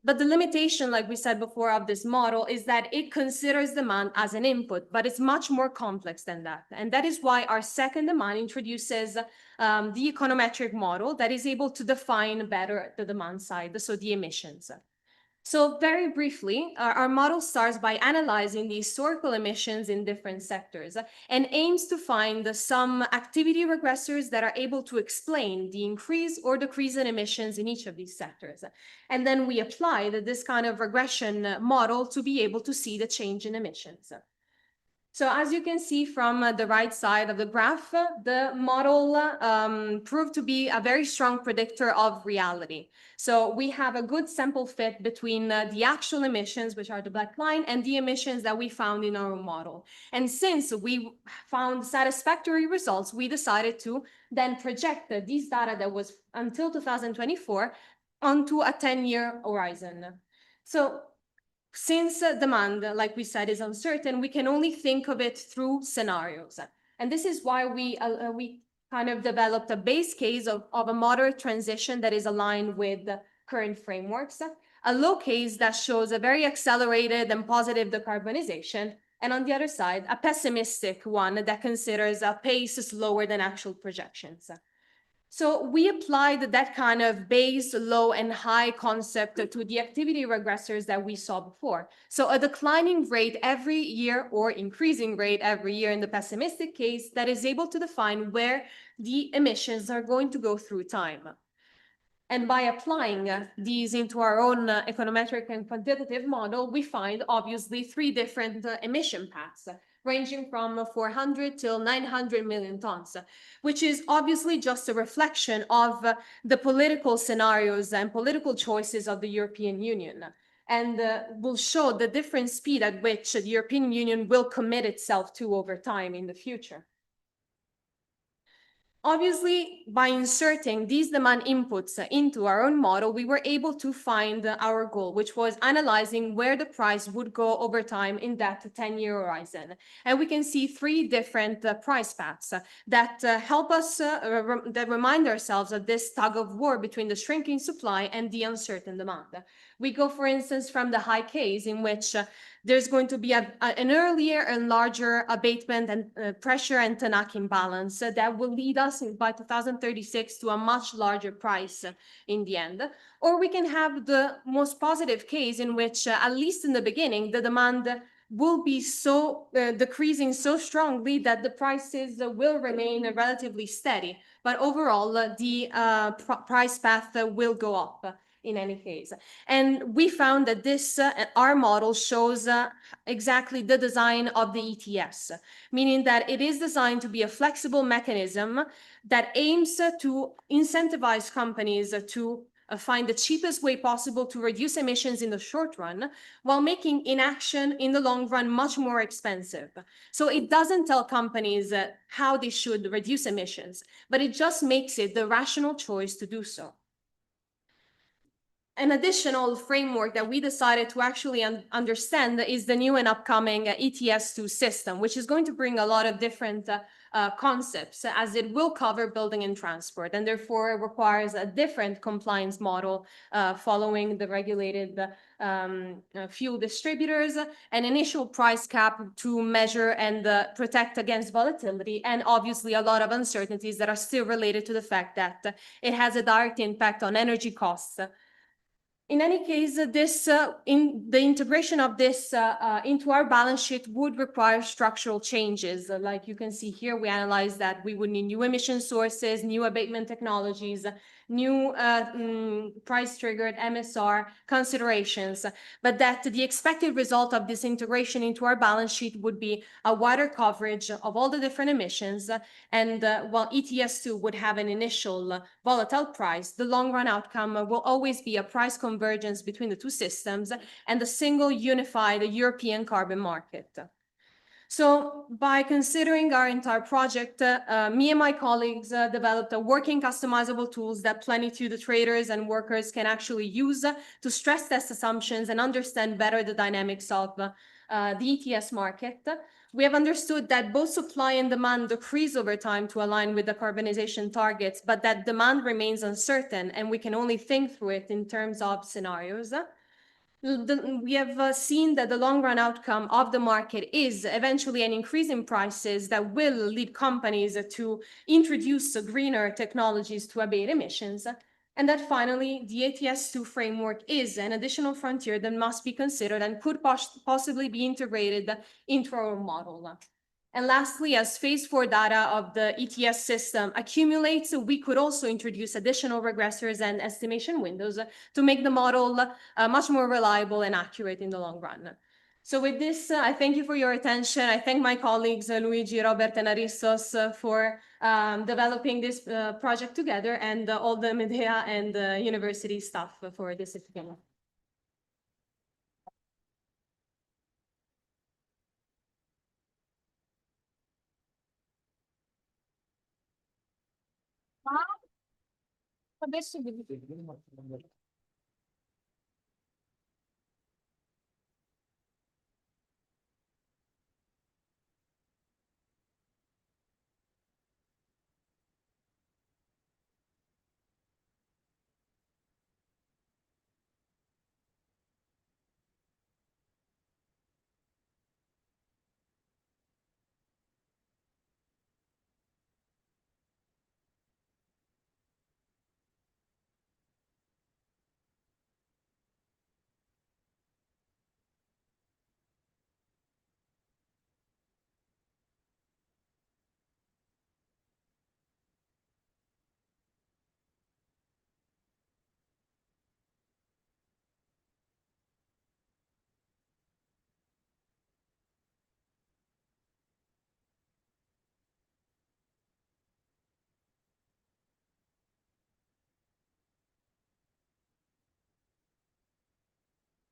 But the limitation, like we said before, of this model is that it considers demand as an input, but it's much more complex than that. And that is why our second demand introduces the econometric model that is able to define better the demand side, so the emissions. So very briefly, our model starts by analyzing the historical emissions in different sectors and aims to find some activity regressors that are able to explain the increase or decrease in emissions in each of these sectors. And then we apply this kind of regression model to be able to see the change in emissions. So as you can see from the right side of the graph, the model proved to be a very strong predictor of reality. So we have a good sample fit between the actual emissions, which are the black line, and the emissions that we found in our model. And since we found satisfactory results, we decided to then project these data that was until 2024 onto a 10-year horizon. So Since demand, like we said, is uncertain, we can only think of it through scenarios. And this is why we kind of developed a base case of a moderate transition that is aligned with the current frameworks, a low case that shows a very accelerated and positive decarbonization, and on the other side, a pessimistic one that considers a pace slower than actual projections. So we applied that kind of base, low, and high concept to the activity regressors that we saw before. So a declining rate every year or increasing rate every year in the pessimistic case that is able to define where the emissions are going to go through time. And by applying these into our own econometric and quantitative model, we find obviously three different emission paths, ranging from 400 till 900 million tons, which is obviously just a reflection of the political scenarios and political choices of the European Union, and will show the different speed at which the European Union will commit itself to over time in the future. Obviously, by inserting these demand inputs into our own model, we were able to find our goal, which was analyzing where the price would go over time in that 10-year horizon. And we can see three different price paths that help us, that remind ourselves of this tug of war between the shrinking supply and the uncertain demand. We go, for instance, from the high case in which there's going to be an earlier and larger abatement and pressure and Tanakh imbalance that will lead us by 2036 to a much larger price in the end. Or we can have the most positive case in which, at least in the beginning, the demand will be so decreasing so strongly that the prices will remain relatively steady. But overall, the price path will go up in any case. And we found that this, our model shows exactly the design of the ETS, meaning that it is designed to be a flexible mechanism that aims to incentivize companies to find the cheapest way possible to reduce emissions in the short run, while making inaction in the long run much more expensive. So it doesn't tell companies how they should reduce emissions, but it just makes it the rational choice to do so. An additional framework that we decided to actually understand is the new and upcoming ETS2 system, which is going to bring a lot of different concepts, as it will cover building and transport, and therefore it requires a different compliance model following the regulated fuel distributors, an initial price cap to measure and protect against volatility, and obviously a lot of uncertainties that are still related to the fact that it has a direct impact on energy costs. In any case, the integration of this into our balance sheet would require structural changes. Like you can see here, we analyzed that we would need new emission sources, new abatement technologies, new price-triggered MSR considerations, but that the expected result of this integration into our balance sheet would be a wider coverage of all the different emissions, and while ETS2 would have an initial volatile price, the long-run outcome will always be a price convergence between the two systems and a single unified European carbon market. So by considering our entire project, me and my colleagues developed a working customizable tools that plenitude traders and workers can actually use to stress test assumptions and understand better the dynamics of the ETS market. We have understood that both supply and demand decrease over time to align with the decarbonization targets, but that demand remains uncertain, and we can only think through it in terms of scenarios. We have seen that the long-run outcome of the market is eventually an increase in prices that will lead companies to introduce greener technologies to abate emissions, and that finally the ETS2 framework is an additional frontier that must be considered and could possibly be integrated into our model. And lastly, as phase 4 data of the ETS system accumulates, we could also introduce additional regressors and estimation windows to make the model much more reliable and accurate in the long run. So with this, I thank you for your attention. I thank my colleagues, Luigi, Robert, and Aristos for developing this project together, and all the MEDEA and university staff for this event. Adesso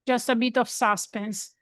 just a bit of suspense.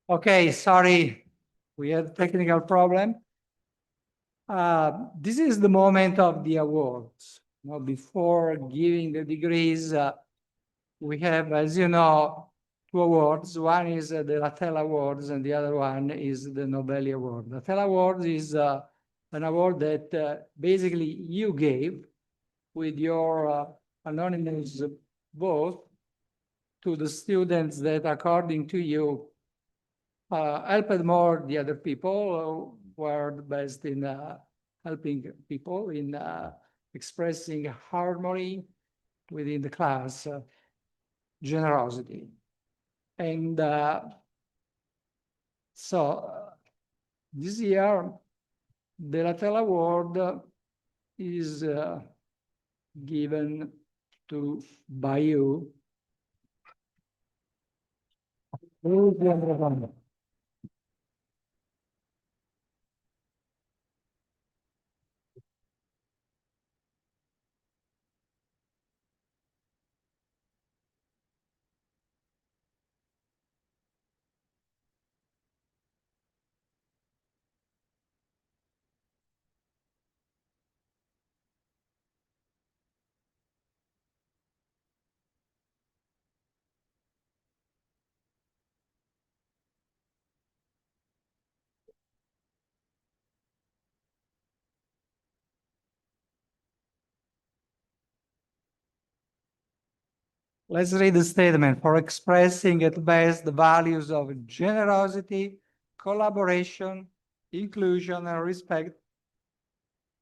Okay, sorry, we had technical problem. This is the moment of the awards. You know, before giving the degrees, we have, as you know, two awards. One is the Latel Awards, and the other one is the Nobel Award. Latel Awards is an award that basically you gave with your anonymous vote to the students that, according to you, helped more the other people who are the best in helping people in expressing harmony within the class, generosity. And this year, the Latel Award is given to by you. Let's read the statement. For expressing at best the values of generosity, collaboration, inclusion, and respect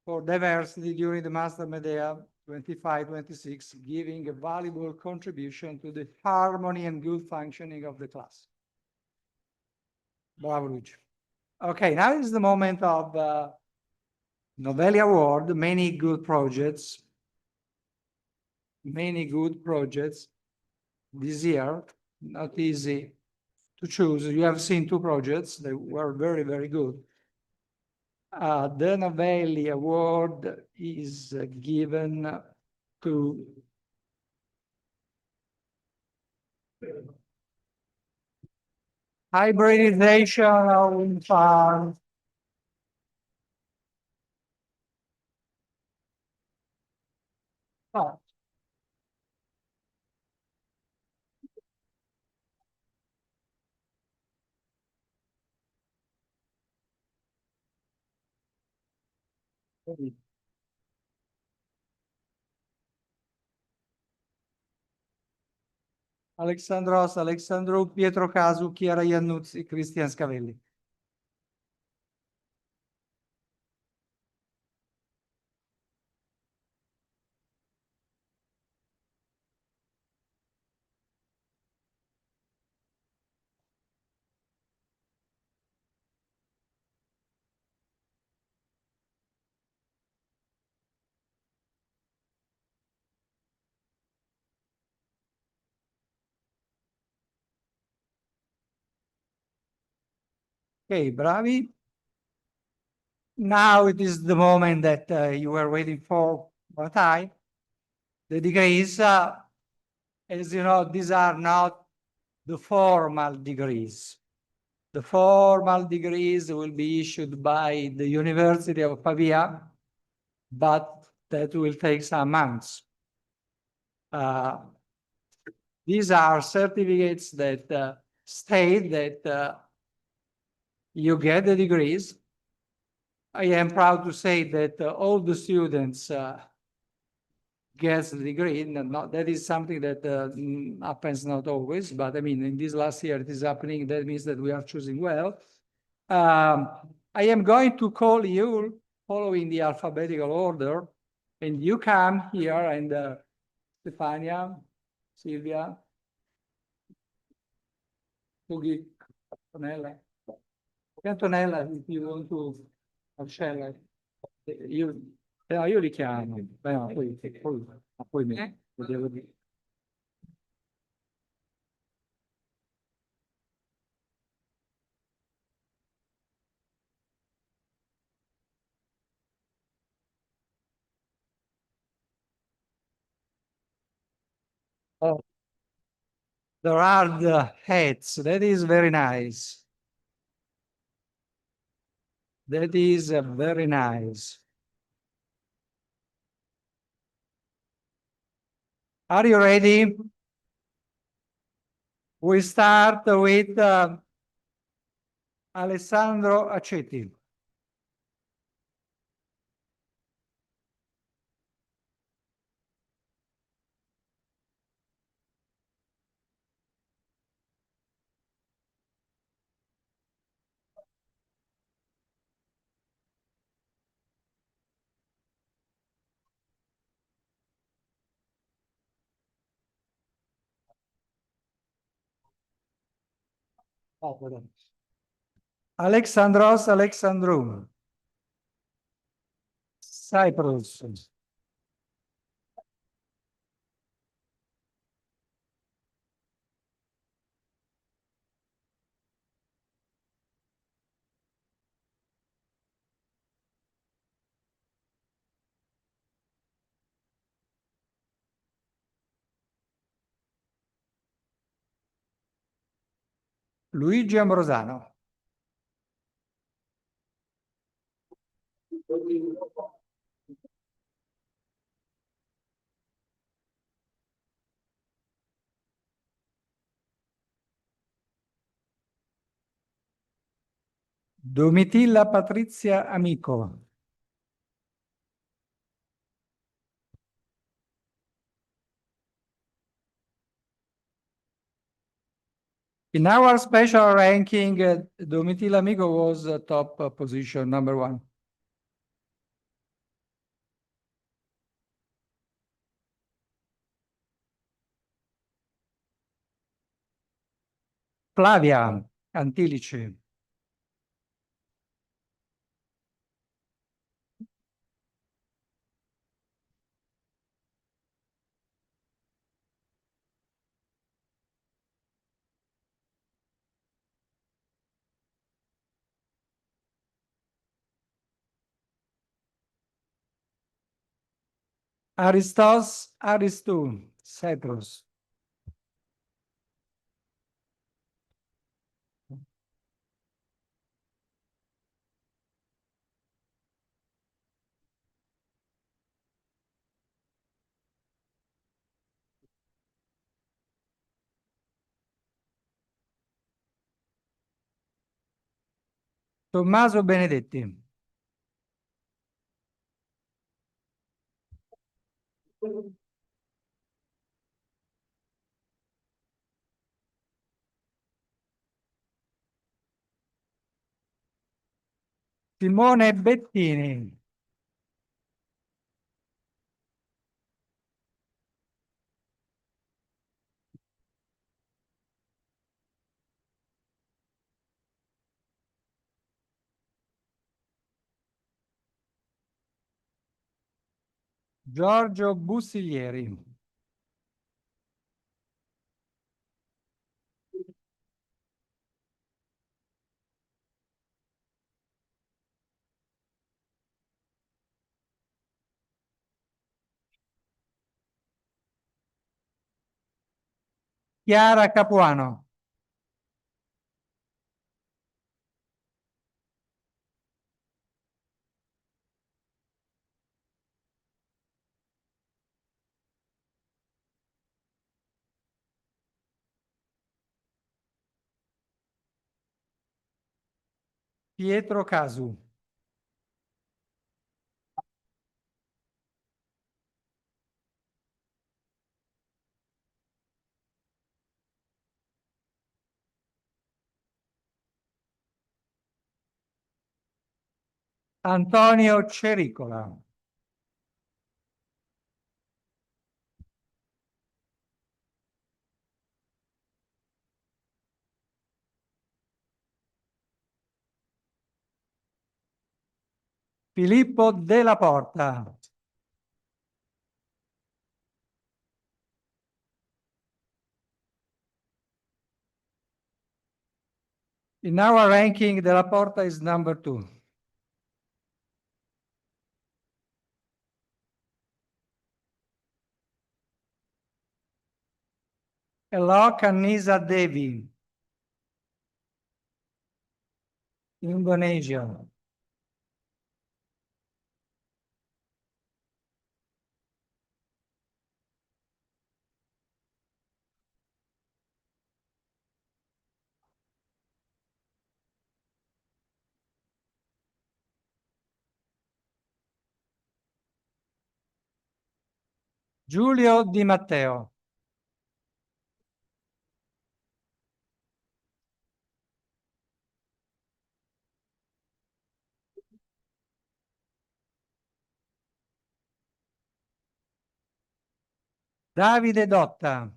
for diversity during the Master Medea 25-26, giving a valuable contribution to the harmony and good functioning of the class. Bravo, Luigi. Okay, now is the moment of Novelli Award, many good projects this year, not easy to choose. You have seen two projects, they were very, very good. The Novelli Award is given to hybridization of wind farms. Oh. Alexandros, Alexandru, Pietro Casu, Chiara Iannuzzi, Cristian Scavelli. Okay, bravi. Now it is the moment that you were waiting for one time. The degrees, as you know, these are not the formal degrees. The formal degrees will be issued by the University of Pavia, but that will take some months. These are certificates that state that you get the degrees. I am proud to say that all the students get the degree. That is something that happens not always, but I mean, in this last year it is happening. That means that we are choosing well. I am going to call you following the alphabetical order, and you come here, and Stefania, Silvia, Tugi, Antonella. Antonella, if you want to, Marcella, io li chiamo. Beh, no, poi me, lo devo dire. Oh, there are the heads. That is very nice. That is very nice. Are you ready? We start with Alessandro Accetti. Alexandros Alexandrou. Cyprus. Luigi Ambrosano. Domitilla Patrizia Amico. In our special ranking, Domitilla Amico was top position, number 1. Flavia Antilici. Aristos Aristou, Cyprus. Tommaso Benedetti. Simone Bettini. Giorgio Bussiglieri. Chiara Capuano. Pietro Casu. Antonio Cericola. Filippo Della Porta. In our ranking, Della Porta is number 2. Elo Kanisa Devi. Indonesia. Giulio Di Matteo. Davide Dotta.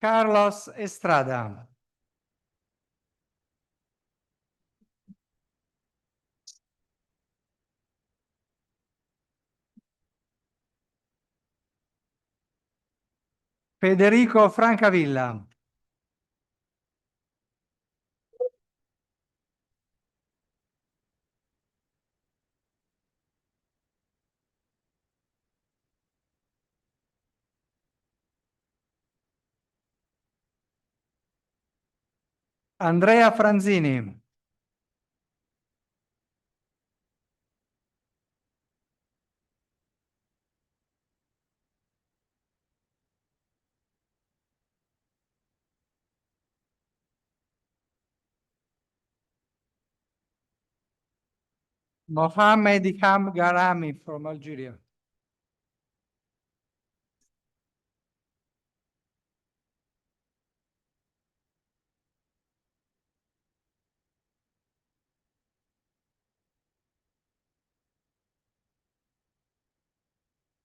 Carlos Estrada. Federico Francavilla. Andrea Franzini. Mohamed Ikam Garami from Algeria.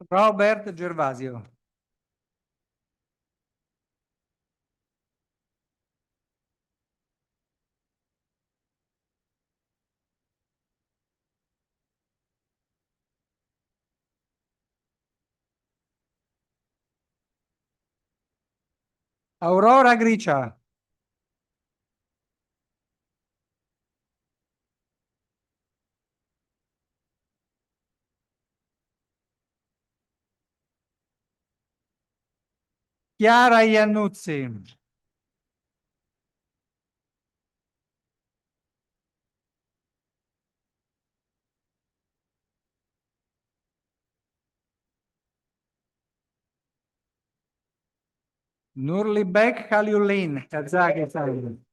Robert Gervasio. Aurora Gricia. Chiara Iannuzzi. Nurlibek Khaliullin, Kazakistan.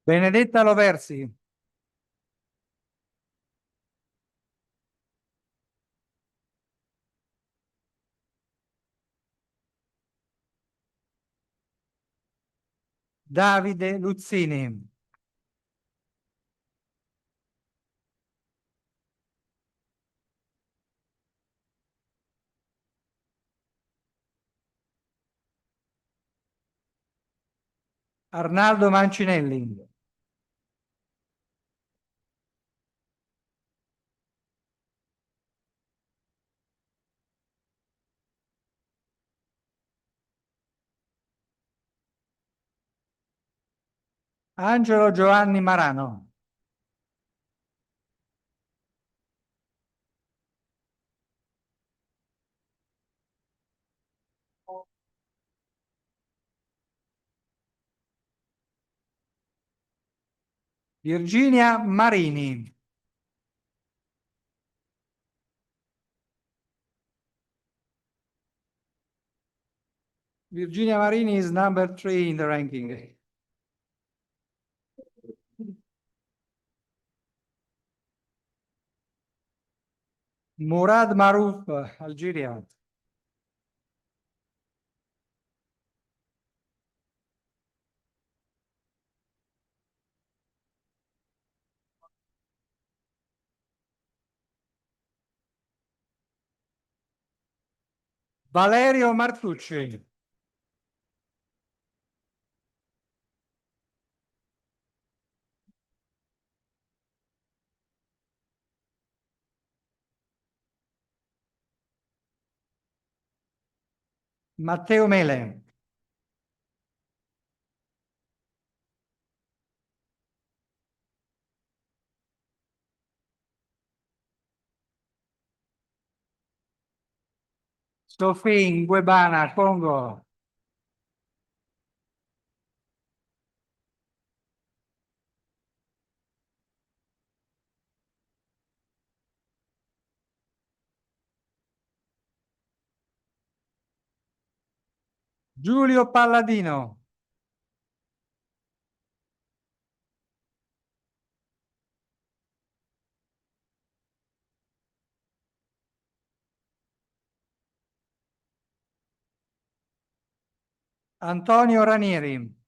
Benedetta Loversi. Davide Luzzini. Arnaldo Mancinelli. Angelo Giovanni Marano. Virginia Marini. Virginia Marini is number 3 in the ranking. Murad Maruf, Algeria. Valerio Martucci. Matteo Mele. Sophie Nguebana, Congo. Giulio Palladino. Antonio Ranieri.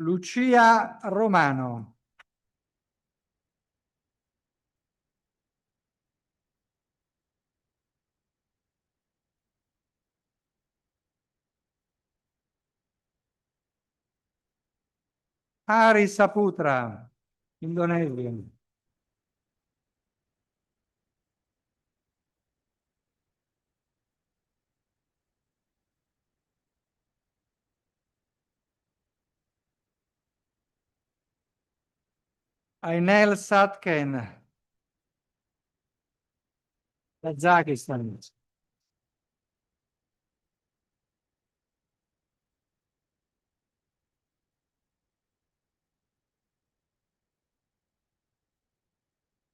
Lucia Romano. Ari Saputra, Indonesia. Ainel Satken, Kazakistan.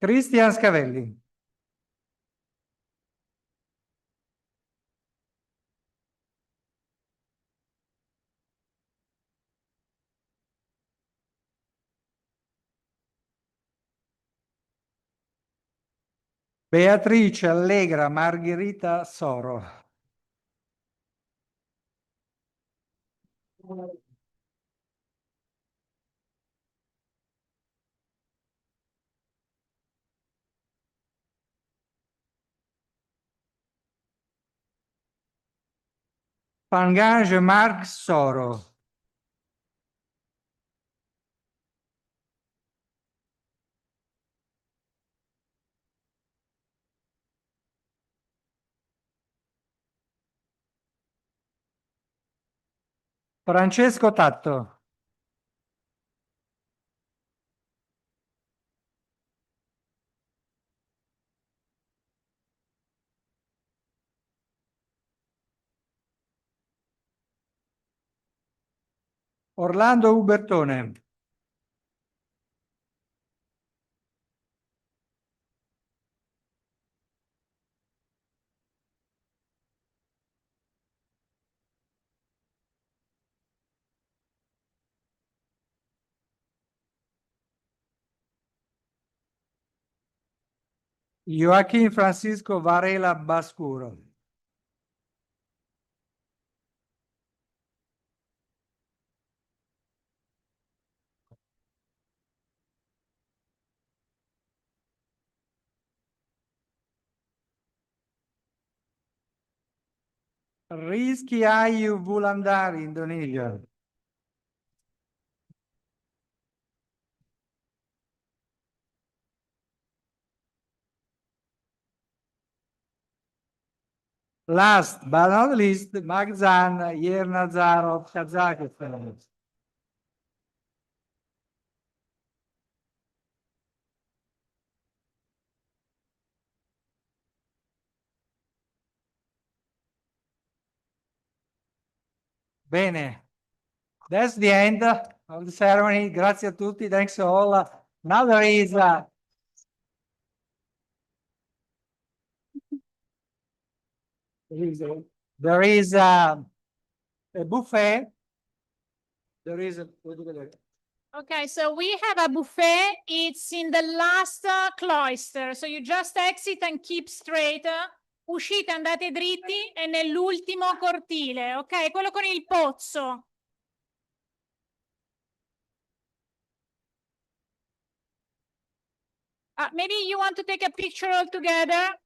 Cristian Scavelli. Beatrice Allegra Margherita Soro. Pangage Marc Soro. Francesco Tatto. Orlando Ubertone. Joaquín Francisco Varela Bascuro. Rizky Ayu Wulandari, Indonesia. Last but not least, Magzan Yernazarov, Kazakhstan. Bene, that's the end of the ceremony. Grazie a tutti. Thanks all. Now there is a buffet. There is a Okay, so we have a buffet. It's in the last cloister. So you just exit and keep straight. Uscite, andate dritti, è nell'ultimo cortile, ok? Quello con il pozzo. Maybe you want to take a picture all together?